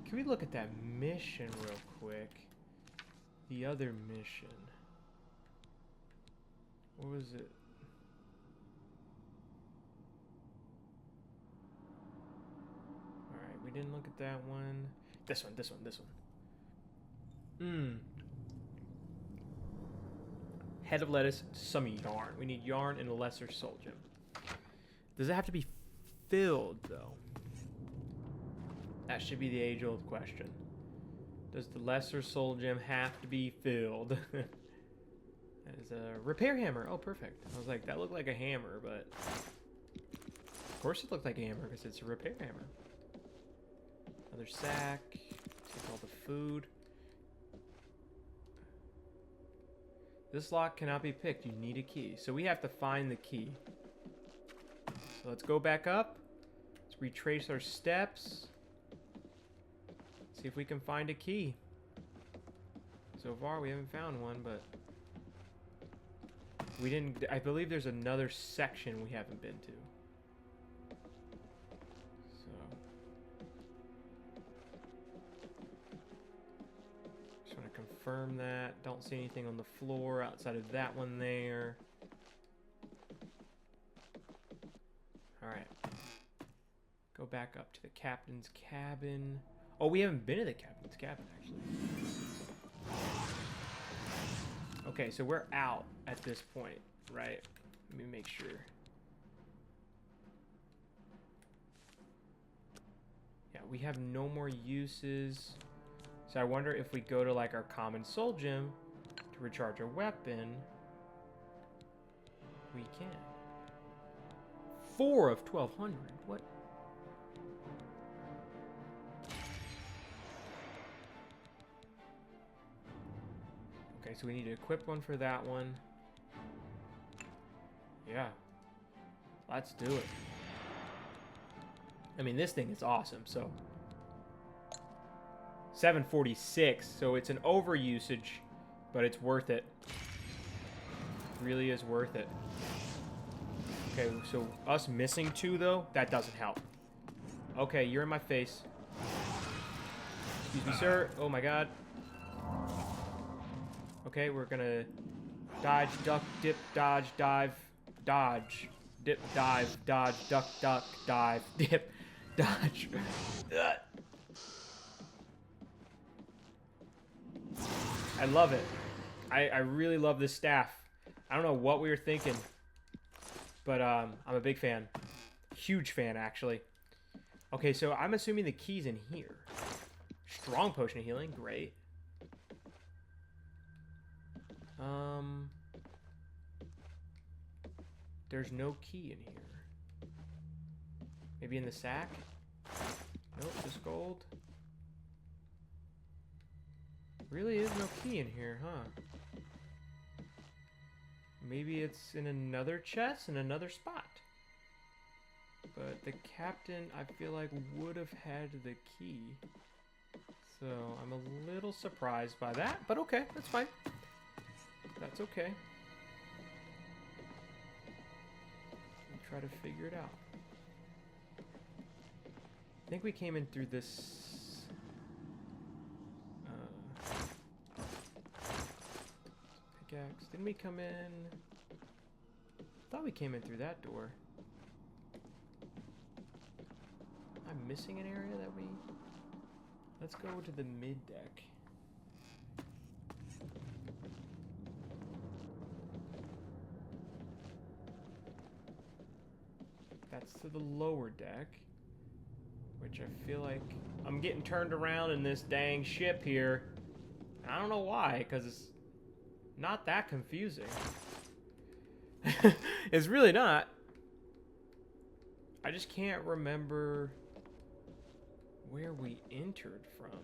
Can we look at that mission real quick? The other mission. What was it? Alright, we didn't look at that one. This one. Head of lettuce, some yarn. We need yarn and a lesser soul gem. Does it have to be filled, though? That should be the age-old question. Does the lesser soul gem have to be filled? That is a repair hammer. Oh, perfect. I was like, that looked like a hammer, but... Of course it looked like a hammer, because it's a repair hammer. Another sack. Take all the food. This lock cannot be picked. You need a key. So we have to find the key. So let's go back up. Let's retrace our steps. See if we can find a key. So far, we haven't found one, but... we didn't... I believe there's another section we haven't been to. So... just want to confirm that. Don't see anything on the floor outside of that one there. Alright. Go back up to the captain's cabin. Oh, we haven't been to the captain's cabin, actually. Okay, so we're out at this point, right? Let me make sure. Yeah, we have no more uses. So I wonder if we go to, like, our common soul gem to recharge our weapon. We can. 4 of 1,200. What? Okay, so we need to equip one for that one. Yeah. Let's do it. I mean, this thing is awesome, so... 746, so it's an overusage, but it's worth it. Really is worth it. Okay, so us missing 2, though, that doesn't help. Okay, you're in my face. Excuse me, sir. Oh, my God. Okay, we're gonna dodge, duck, dip, dodge, dive, dodge, dip, dive, dodge, duck, duck, dive, dip, dodge. I love it. I really love this staff. I don't know what we were thinking, but I'm a big fan. Huge fan, actually. Okay, so I'm assuming the key's in here. Strong potion of healing, great. There's no key in here. Maybe in the sack? Nope, just gold. Really is no key in here, huh? Maybe it's in another chest in another spot. But the captain, I feel like, would have had the key. So I'm a little surprised by that, but okay, that's fine. That's okay. We'll try to figure it out. I think we came in through this... pickaxe. Didn't we come in... I thought we came in through that door. I'm missing an area that we... Let's go to the mid-deck. That's to the lower deck. Which I feel like... I'm getting turned around in this dang ship here. I don't know why, because it's not that confusing. It's really not. I just can't remember where we entered from.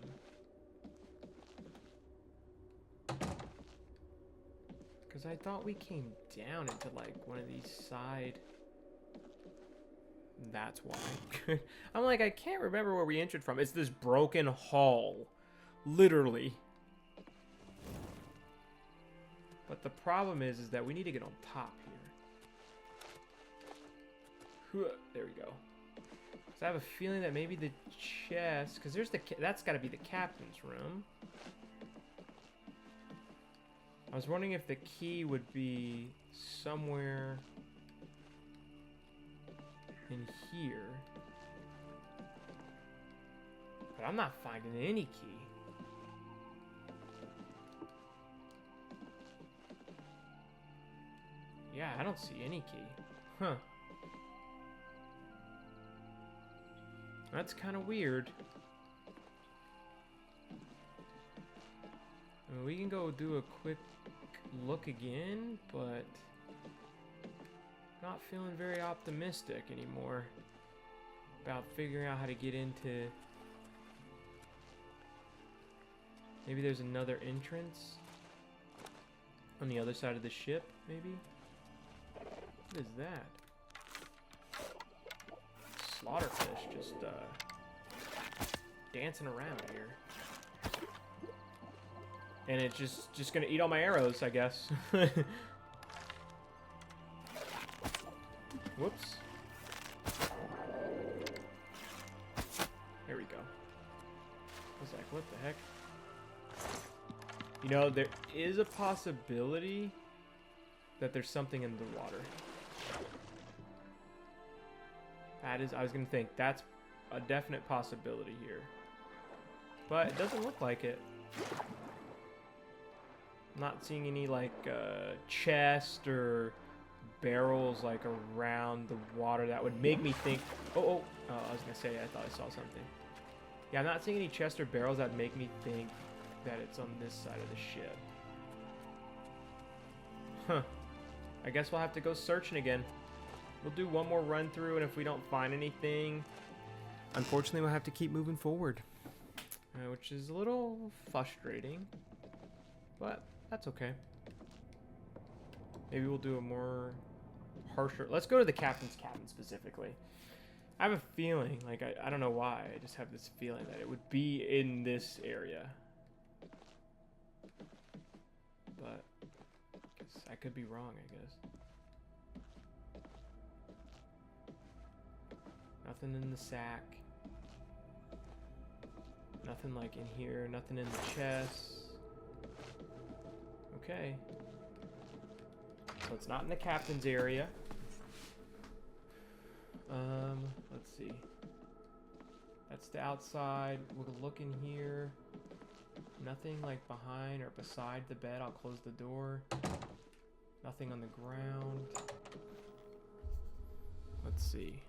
Because I thought we came down into like one of these side... That's why. I'm like, I can't remember where we entered from. It's this broken hall. Literally. But the problem is that we need to get on top here. There we go. So I have a feeling that maybe the chest, because there's that's got to be the captain's room. I was wondering if the key would be somewhere in here. But I'm not finding any key. Yeah, I don't see any key. Huh. That's kind of weird. I mean, we can go do a quick look again, but not feeling very optimistic anymore about figuring out how to get into. Maybe there's another entrance on the other side of the ship, maybe? What is that? Slaughterfish just dancing around here. And it's just gonna eat all my arrows, I guess. Whoops. There we go. I was like, what the heck? You know, there is a possibility that there's something in the water. That is, I was gonna think, that's a definite possibility here. But it doesn't look like it. I'm not seeing any, like, chest or barrels, like, around the water that would make me think... Oh, I was gonna say, I thought I saw something. Yeah, I'm not seeing any chest or barrels that make me think that it's on this side of the ship. Huh. I guess we'll have to go searching again. We'll do one more run through, and if we don't find anything, unfortunately we'll have to keep moving forward. Which is a little frustrating, but that's okay. Maybe we'll do a more harsher... Let's go to the captain's cabin specifically. I have a feeling, like, I don't know why, I just have this feeling that it would be in this area. But I could be wrong, I guess. Nothing in the sack. Nothing like in here. Nothing in the chest. Okay. So it's not in the captain's area. Let's see. That's the outside. We'll look in here. Nothing like behind or beside the bed. I'll close the door. Nothing on the ground. Let's see.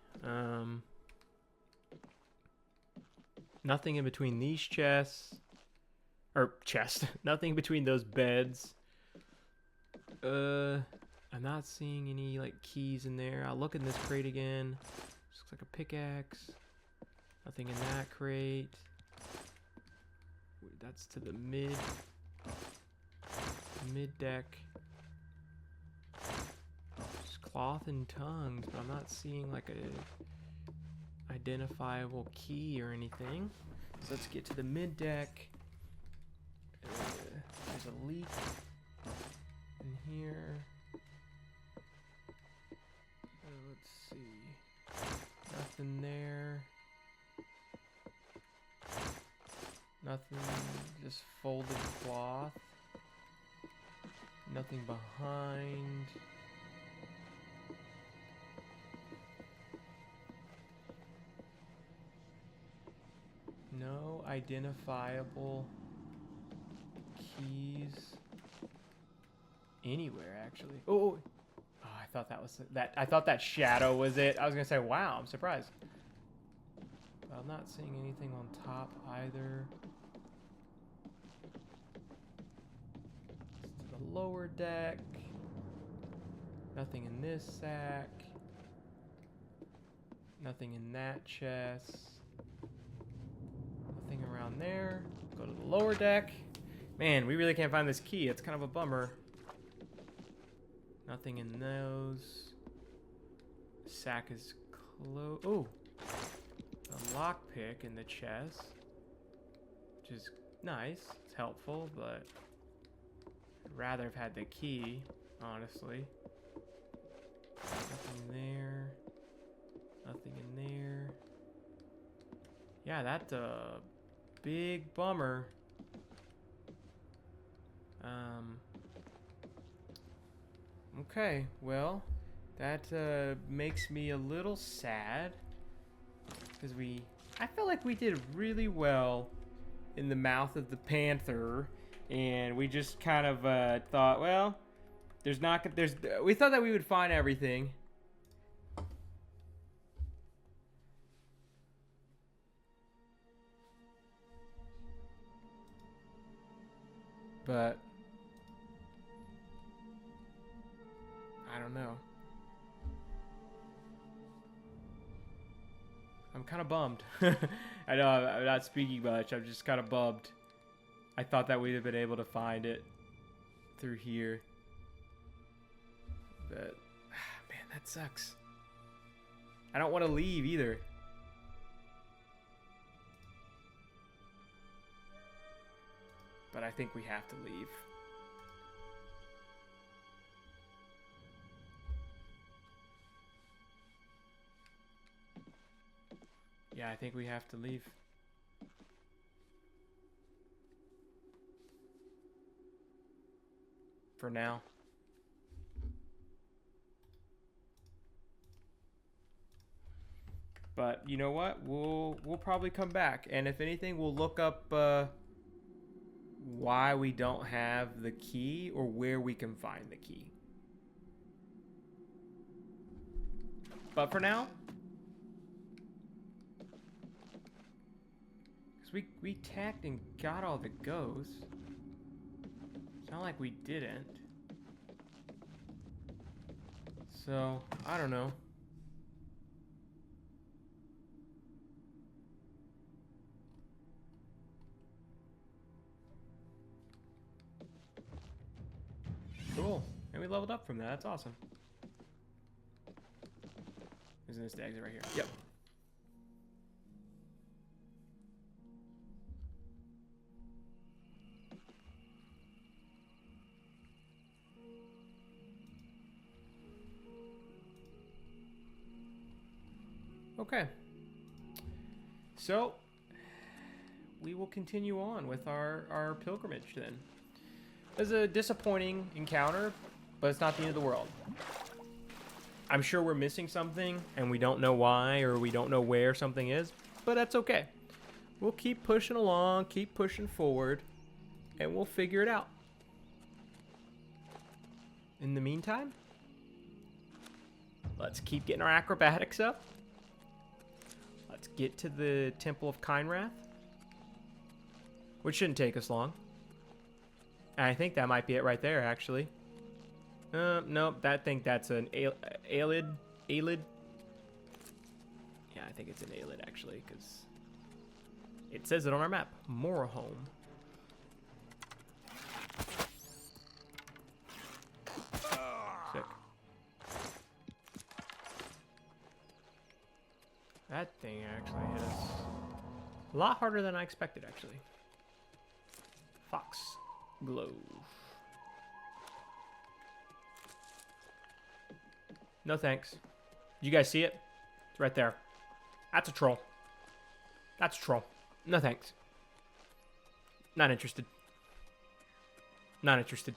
Nothing in between these chests. Or chest. Nothing between those beds. I'm not seeing any like keys in there. I'll look in this crate again. This looks like a pickaxe. Nothing in that crate. That's to the mid deck. Just cloth and tongues, but I'm not seeing like a identifiable key or anything. So let's get to the mid deck. There's a leak in here. Let's see. Nothing there. Nothing, just folded cloth. Nothing behind. No identifiable keys anywhere, actually. Oh, I thought that was that. I thought that shadow was it. I was gonna say, wow, I'm surprised. But I'm not seeing anything on top either. To the lower deck. Nothing in this sack. Nothing in that chest. Nothing around there. Go to the lower deck. Man, we really can't find this key. It's kind of a bummer. Nothing in those. Sack is Oh, a lockpick in the chest, which is nice. It's helpful, but I'd rather have had the key, honestly. Nothing there. Nothing in there. Yeah, that's a big bummer. Okay, well, that makes me a little sad because I feel like we did really well in the mouth of the panther, and we just kind of thought, well, we thought that we would find everything. But I don't know. I'm kind of bummed. I know I'm not speaking much. I'm just kind of bummed. I thought that we'd have been able to find it through here. But, man, that sucks. I don't want to leave either. But I think we have to leave. Yeah, I think we have to leave. For now. But you know what? We'll probably come back, and if anything, we'll look up why we don't have the key or where we can find the key. But for now, because we tacked and got all the ghosts. It's not like we didn't. So, I don't know. Cool. And we leveled up from that. That's awesome. Isn't this the exit right here? Yep. Okay. So, we will continue on with our pilgrimage then. It was a disappointing encounter, but it's not the end of the world. I'm sure we're missing something, and we don't know why, or we don't know where something is, but that's okay. We'll keep pushing along, keep pushing forward, and we'll figure it out. In the meantime, let's keep getting our acrobatics up. Let's get to the Temple of Kinrath, which shouldn't take us long. And I think that might be it right there, actually. Nope, that's an Aelid. Yeah, I think it's an Aelid, actually, because it says it on our map. Morahome. Sick. That thing actually hit us a lot harder than I expected, actually. Fox Glove. No thanks. You guys see it? It's right there. That's a troll. That's a troll. No thanks. Not interested. Not interested.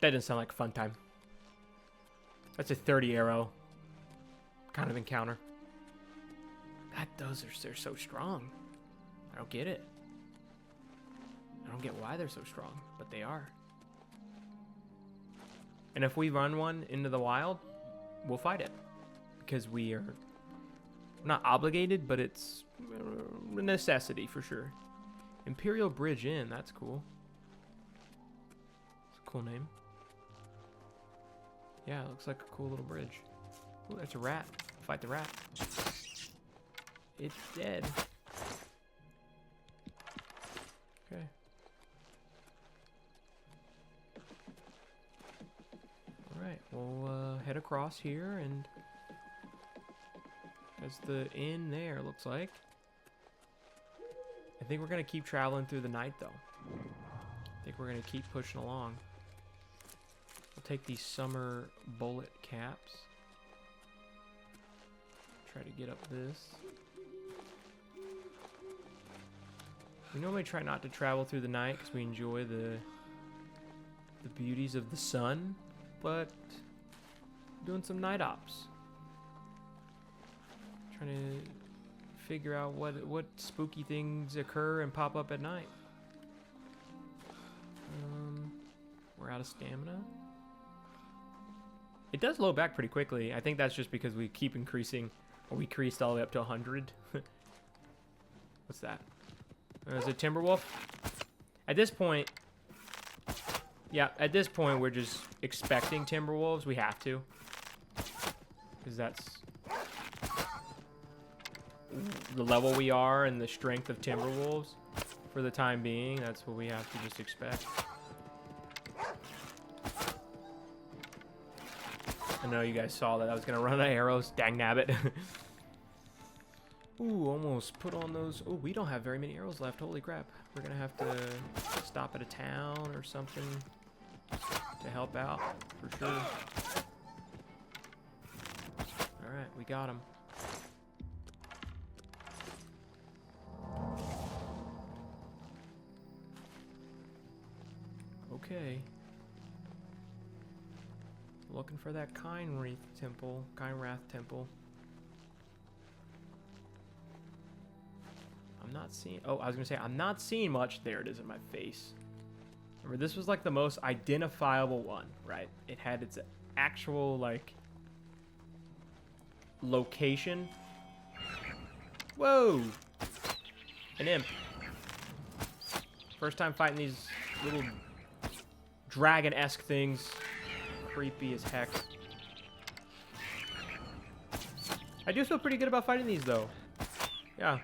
That doesn't sound like a fun time. That's a 30 arrow kind of encounter. They're so strong. I don't get it. I don't get why they're so strong, but they are. And if we run one into the wild, we'll fight it. Because we are not obligated, but it's a necessity for sure. Imperial Bridge Inn, that's cool. It's a cool name. Yeah, it looks like a cool little bridge. Ooh, that's a rat. Fight the rat. It's dead. Okay. Alright, we'll head across here and That's the inn there, looks like. I think we're going to keep traveling through the night, though. I think we're going to keep pushing along. We'll take these summer bullet caps. Try to get up this. We normally try not to travel through the night because we enjoy the beauties of the sun, but doing some night ops. Trying to figure out what spooky things occur and pop up at night. We're out of stamina. It does load back pretty quickly. I think that's just because we keep increasing, or we increased all the way up to 100. What's that? Is it Timberwolf? At this point, yeah, at this point we're just expecting Timberwolves. We have to, because that's the level we are and the strength of Timberwolves for the time being. That's what we have to just expect. I know you guys saw that I was gonna run out of arrows. Dang nabbit. Ooh, almost put on those. Oh, we don't have very many arrows left. Holy crap. We're gonna have to stop at a town or something to help out for sure. Alright, we got him. Okay. Looking for that Kinwrath Temple. I'm not seeing... Oh, I was going to say, I'm not seeing much. There it is in my face. Remember, this was like the most identifiable one, right? It had its actual, like, location. Whoa! An imp. First time fighting these little dragon-esque things. Creepy as heck. I do feel pretty good about fighting these, though. Yeah.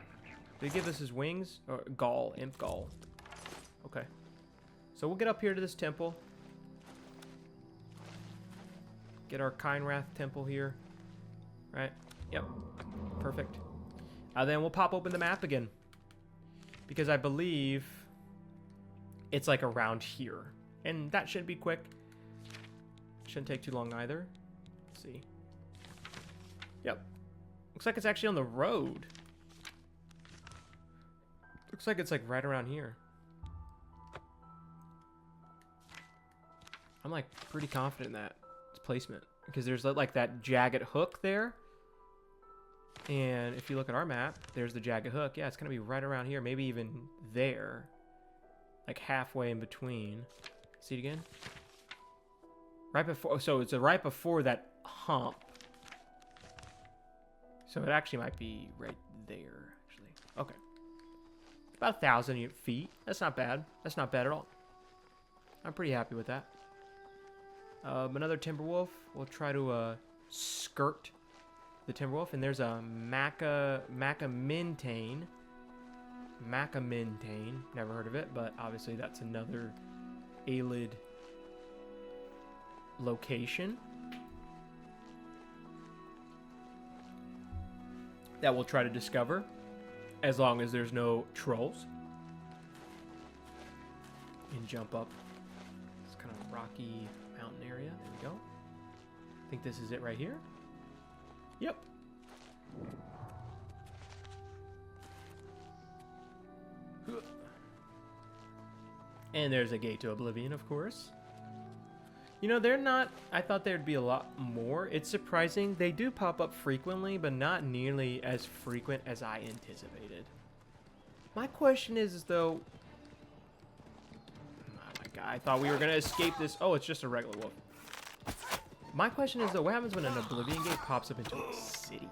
Did he give us his wings? Or gall. Imp gall. Okay. So we'll get up here to this temple. Get our Kinwrath temple here. Right? Yep. Perfect. Then we'll pop open the map again. Because I believe it's like around here. And that should be quick. Shouldn't take too long either. Let's see. Yep. Looks like it's actually on the road. Looks like it's like right around here. I'm like pretty confident in that placement because there's like that jagged hook there. And if you look at our map, there's the jagged hook. Yeah, it's going to be right around here. Maybe even there. Like halfway in between. See it again? Right before, so it's right before that hump. So it actually might be right there, actually. Okay. About 1,000 feet. That's not bad. That's not bad at all. I'm pretty happy with that. Another Timberwolf. We'll try to skirt the Timberwolf. And there's a Macamintane. Never heard of it, but obviously that's another Aelid location that we'll try to discover as long as there's no trolls. And jump up. It's kind of a rocky mountain area. There we go. I think this is it right here. Yep. And there's a gate to Oblivion, of course. You know, they're not... I thought there'd be a lot more. It's surprising. They do pop up frequently, but not nearly as frequent as I anticipated. My question is, though... Oh my god, I thought we were going to escape this. Oh, it's just a regular wolf. My question is, though, what happens when an Oblivion gate pops up into a city?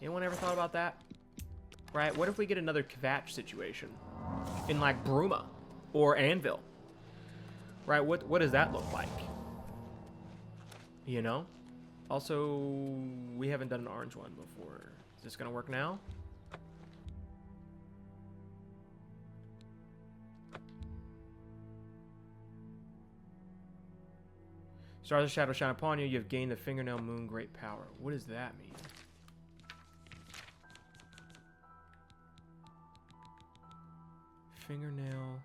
Anyone ever thought about that? Right? What if we get another Kvatch situation? In, like, Bruma or Anvil? Right, what does that look like? You know? Also, we haven't done an orange one before. Is this gonna work now? Stars of shadow shine upon you. You have gained the fingernail moon great power. What does that mean? Fingernail.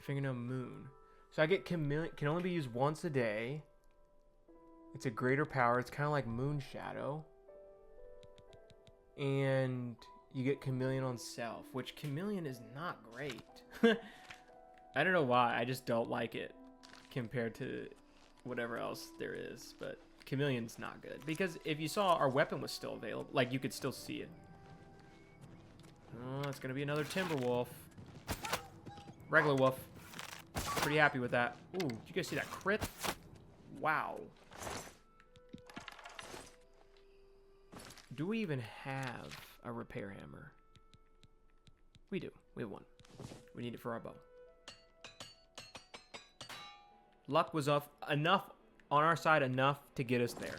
Fingernail moon. So I get chameleon. Can only be used once a day. It's a greater power. It's kind of like moon shadow. And you get chameleon on self, which chameleon is not great. I don't know why. I just don't like it compared to whatever else there is. But chameleon's not good because if you saw, our weapon was still available. Like you could still see it. Oh, it's gonna be another timber wolf. Regular wolf. Pretty happy with that. Ooh, did you guys see that crit? Wow. Do we even have a repair hammer? We do. We have one. We need it for our bow. Luck was enough on our side, enough to get us there.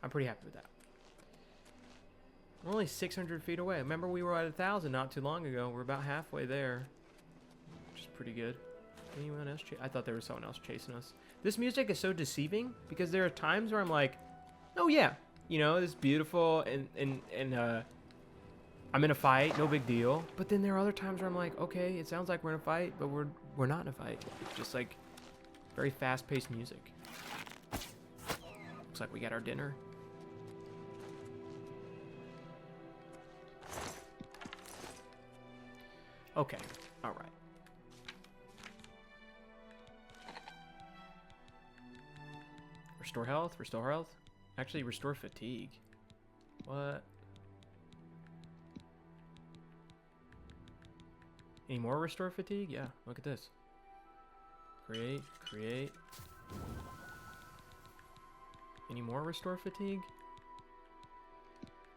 I'm pretty happy with that. We're only 600 feet away. Remember we were at 1,000 not too long ago. We're about halfway there, which is pretty good. Anyone else? I thought there was someone else chasing us. This music is so deceiving because there are times where I'm like, oh yeah, you know, it's beautiful and I'm in a fight, no big deal. But then there are other times where I'm like, okay, it sounds like we're in a fight, but we're not in a fight. It's just like very fast-paced music. Looks like we got our dinner. Okay, all right. Restore health, restore health. Actually, restore fatigue. What? Any more restore fatigue? Yeah, look at this. Create, create. Any more restore fatigue?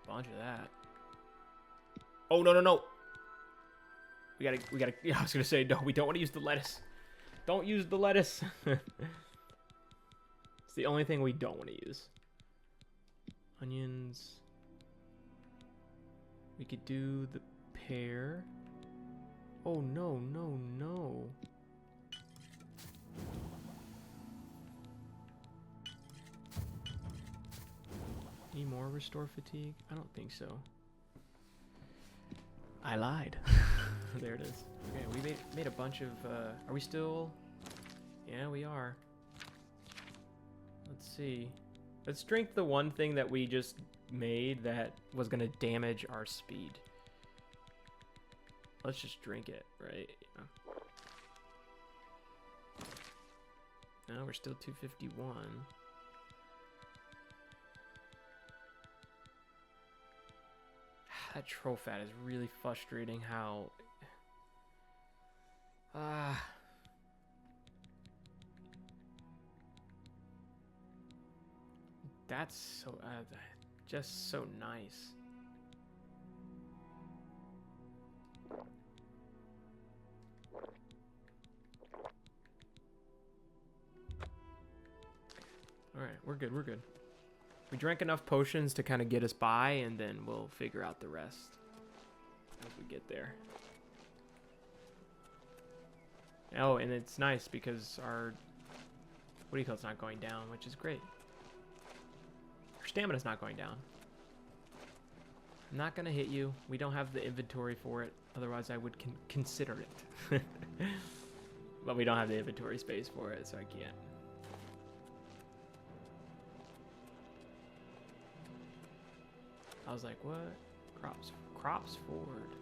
Bunch of that. Oh, no, no, no. We gotta, yeah, I was gonna say, no, we don't want to use the lettuce. Don't use the lettuce. It's the only thing we don't want to use. Onions. We could do the pear. Oh, no, no, no. Any more restore fatigue? I don't think so. I lied. There it is. Okay, we made a bunch of, are we still? Yeah, we are. Let's see. Let's drink the one thing that we just made that was gonna damage our speed. Let's just drink it, right? Yeah. No, we're still 251. That troll fat is really frustrating how... that's so... just so nice. Alright, we're good, we're good. We drank enough potions to kind of get us by, and then we'll figure out the rest as we get there. Oh, and it's nice because our... what do you call it's not going down, which is great. Our stamina's not going down. I'm not going to hit you. We don't have the inventory for it. Otherwise, I would consider it. But we don't have the inventory space for it, so I can't. I was like, what? Crops forward.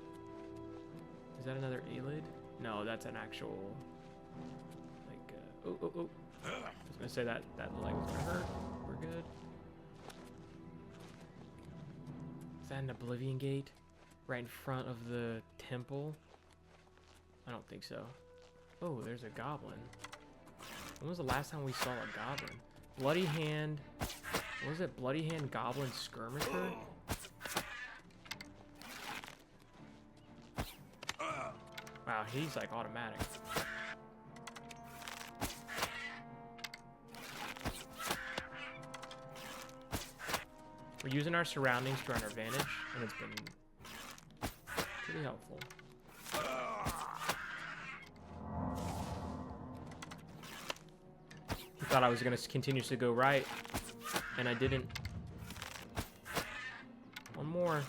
Is that another Aelid? No, that's an actual, like, oh. I was gonna say that leg was gonna hurt. We're good. Is that an Oblivion gate? Right in front of the temple? I don't think so. Oh, there's a goblin. When was the last time we saw a goblin? Bloody Hand. What was it? Bloody Hand Goblin Skirmisher? Wow, he's like automatic. We're using our surroundings to our advantage, and it's been pretty helpful. Thought I was going to continuously go right, and I didn't. One more.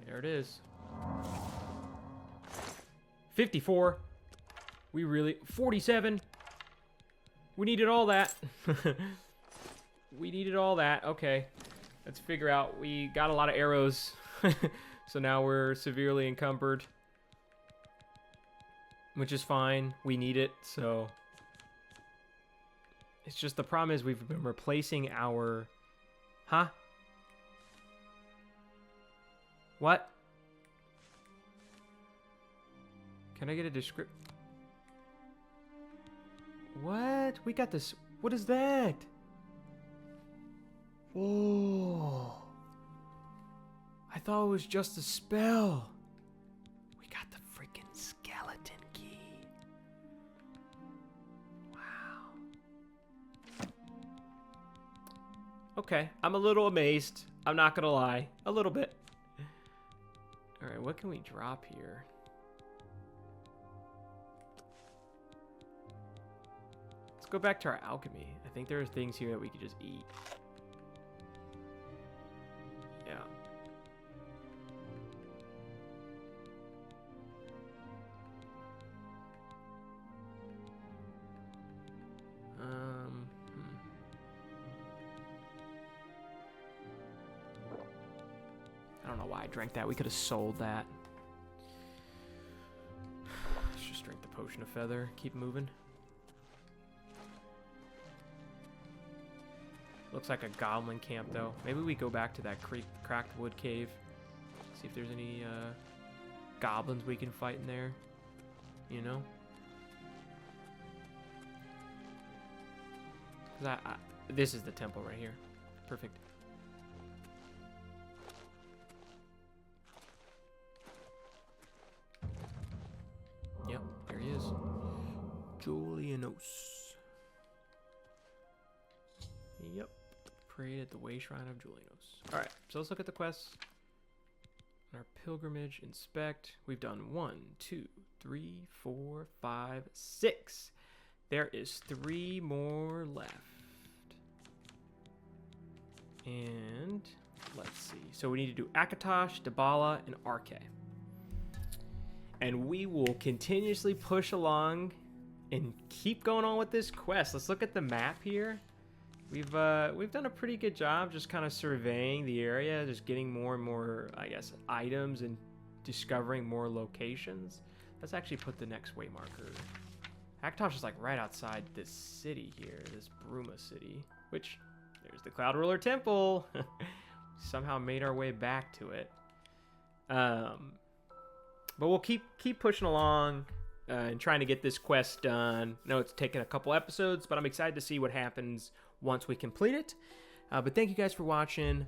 There it is. 54. We really... 47. We needed all that. We needed all that. Okay. Let's figure out. We got a lot of arrows. So now we're severely encumbered. Which is fine. We need it, so... It's just the problem is we've been replacing our... Huh? What? Can I get a description? What? We got this. What is that? Whoa. I thought it was just a spell. We got the freaking skeleton key. Wow. Okay, I'm a little amazed. I'm not gonna lie. A little bit. Alright, what can we drop here? Let's go back to our alchemy. I think there are things here that we could just eat. Yeah. I don't know why I drank that. We could have sold that. Let's just drink the potion of feather. Keep moving. Looks like a goblin camp, though. Maybe we go back to that cracked wood cave. See if there's any goblins we can fight in there. You know? 'Cause this is the temple right here. Perfect. Yep, there he is. Julianos. Yep. Prayed at the way shrine of Julianos. Alright, so let's look at the quests. On our pilgrimage, inspect. We've done 1, 2, 3, 4, 5, 6. There is 3 more left. And let's see. So we need to do Akatosh, Dabala, and Arke. And we will continuously push along and keep going on with this quest. Let's look at the map here. We've done a pretty good job just kind of surveying the area, just getting more and more, I guess, items and discovering more locations. Let's actually put the next way marker. Akatosh is like right outside this city here, this Bruma city, which there's the Cloud Ruler Temple. Somehow made our way back to it. But we'll keep pushing along and trying to get this quest done. I know it's taken a couple episodes, but I'm excited to see what happens once we complete it. But thank you guys for watching.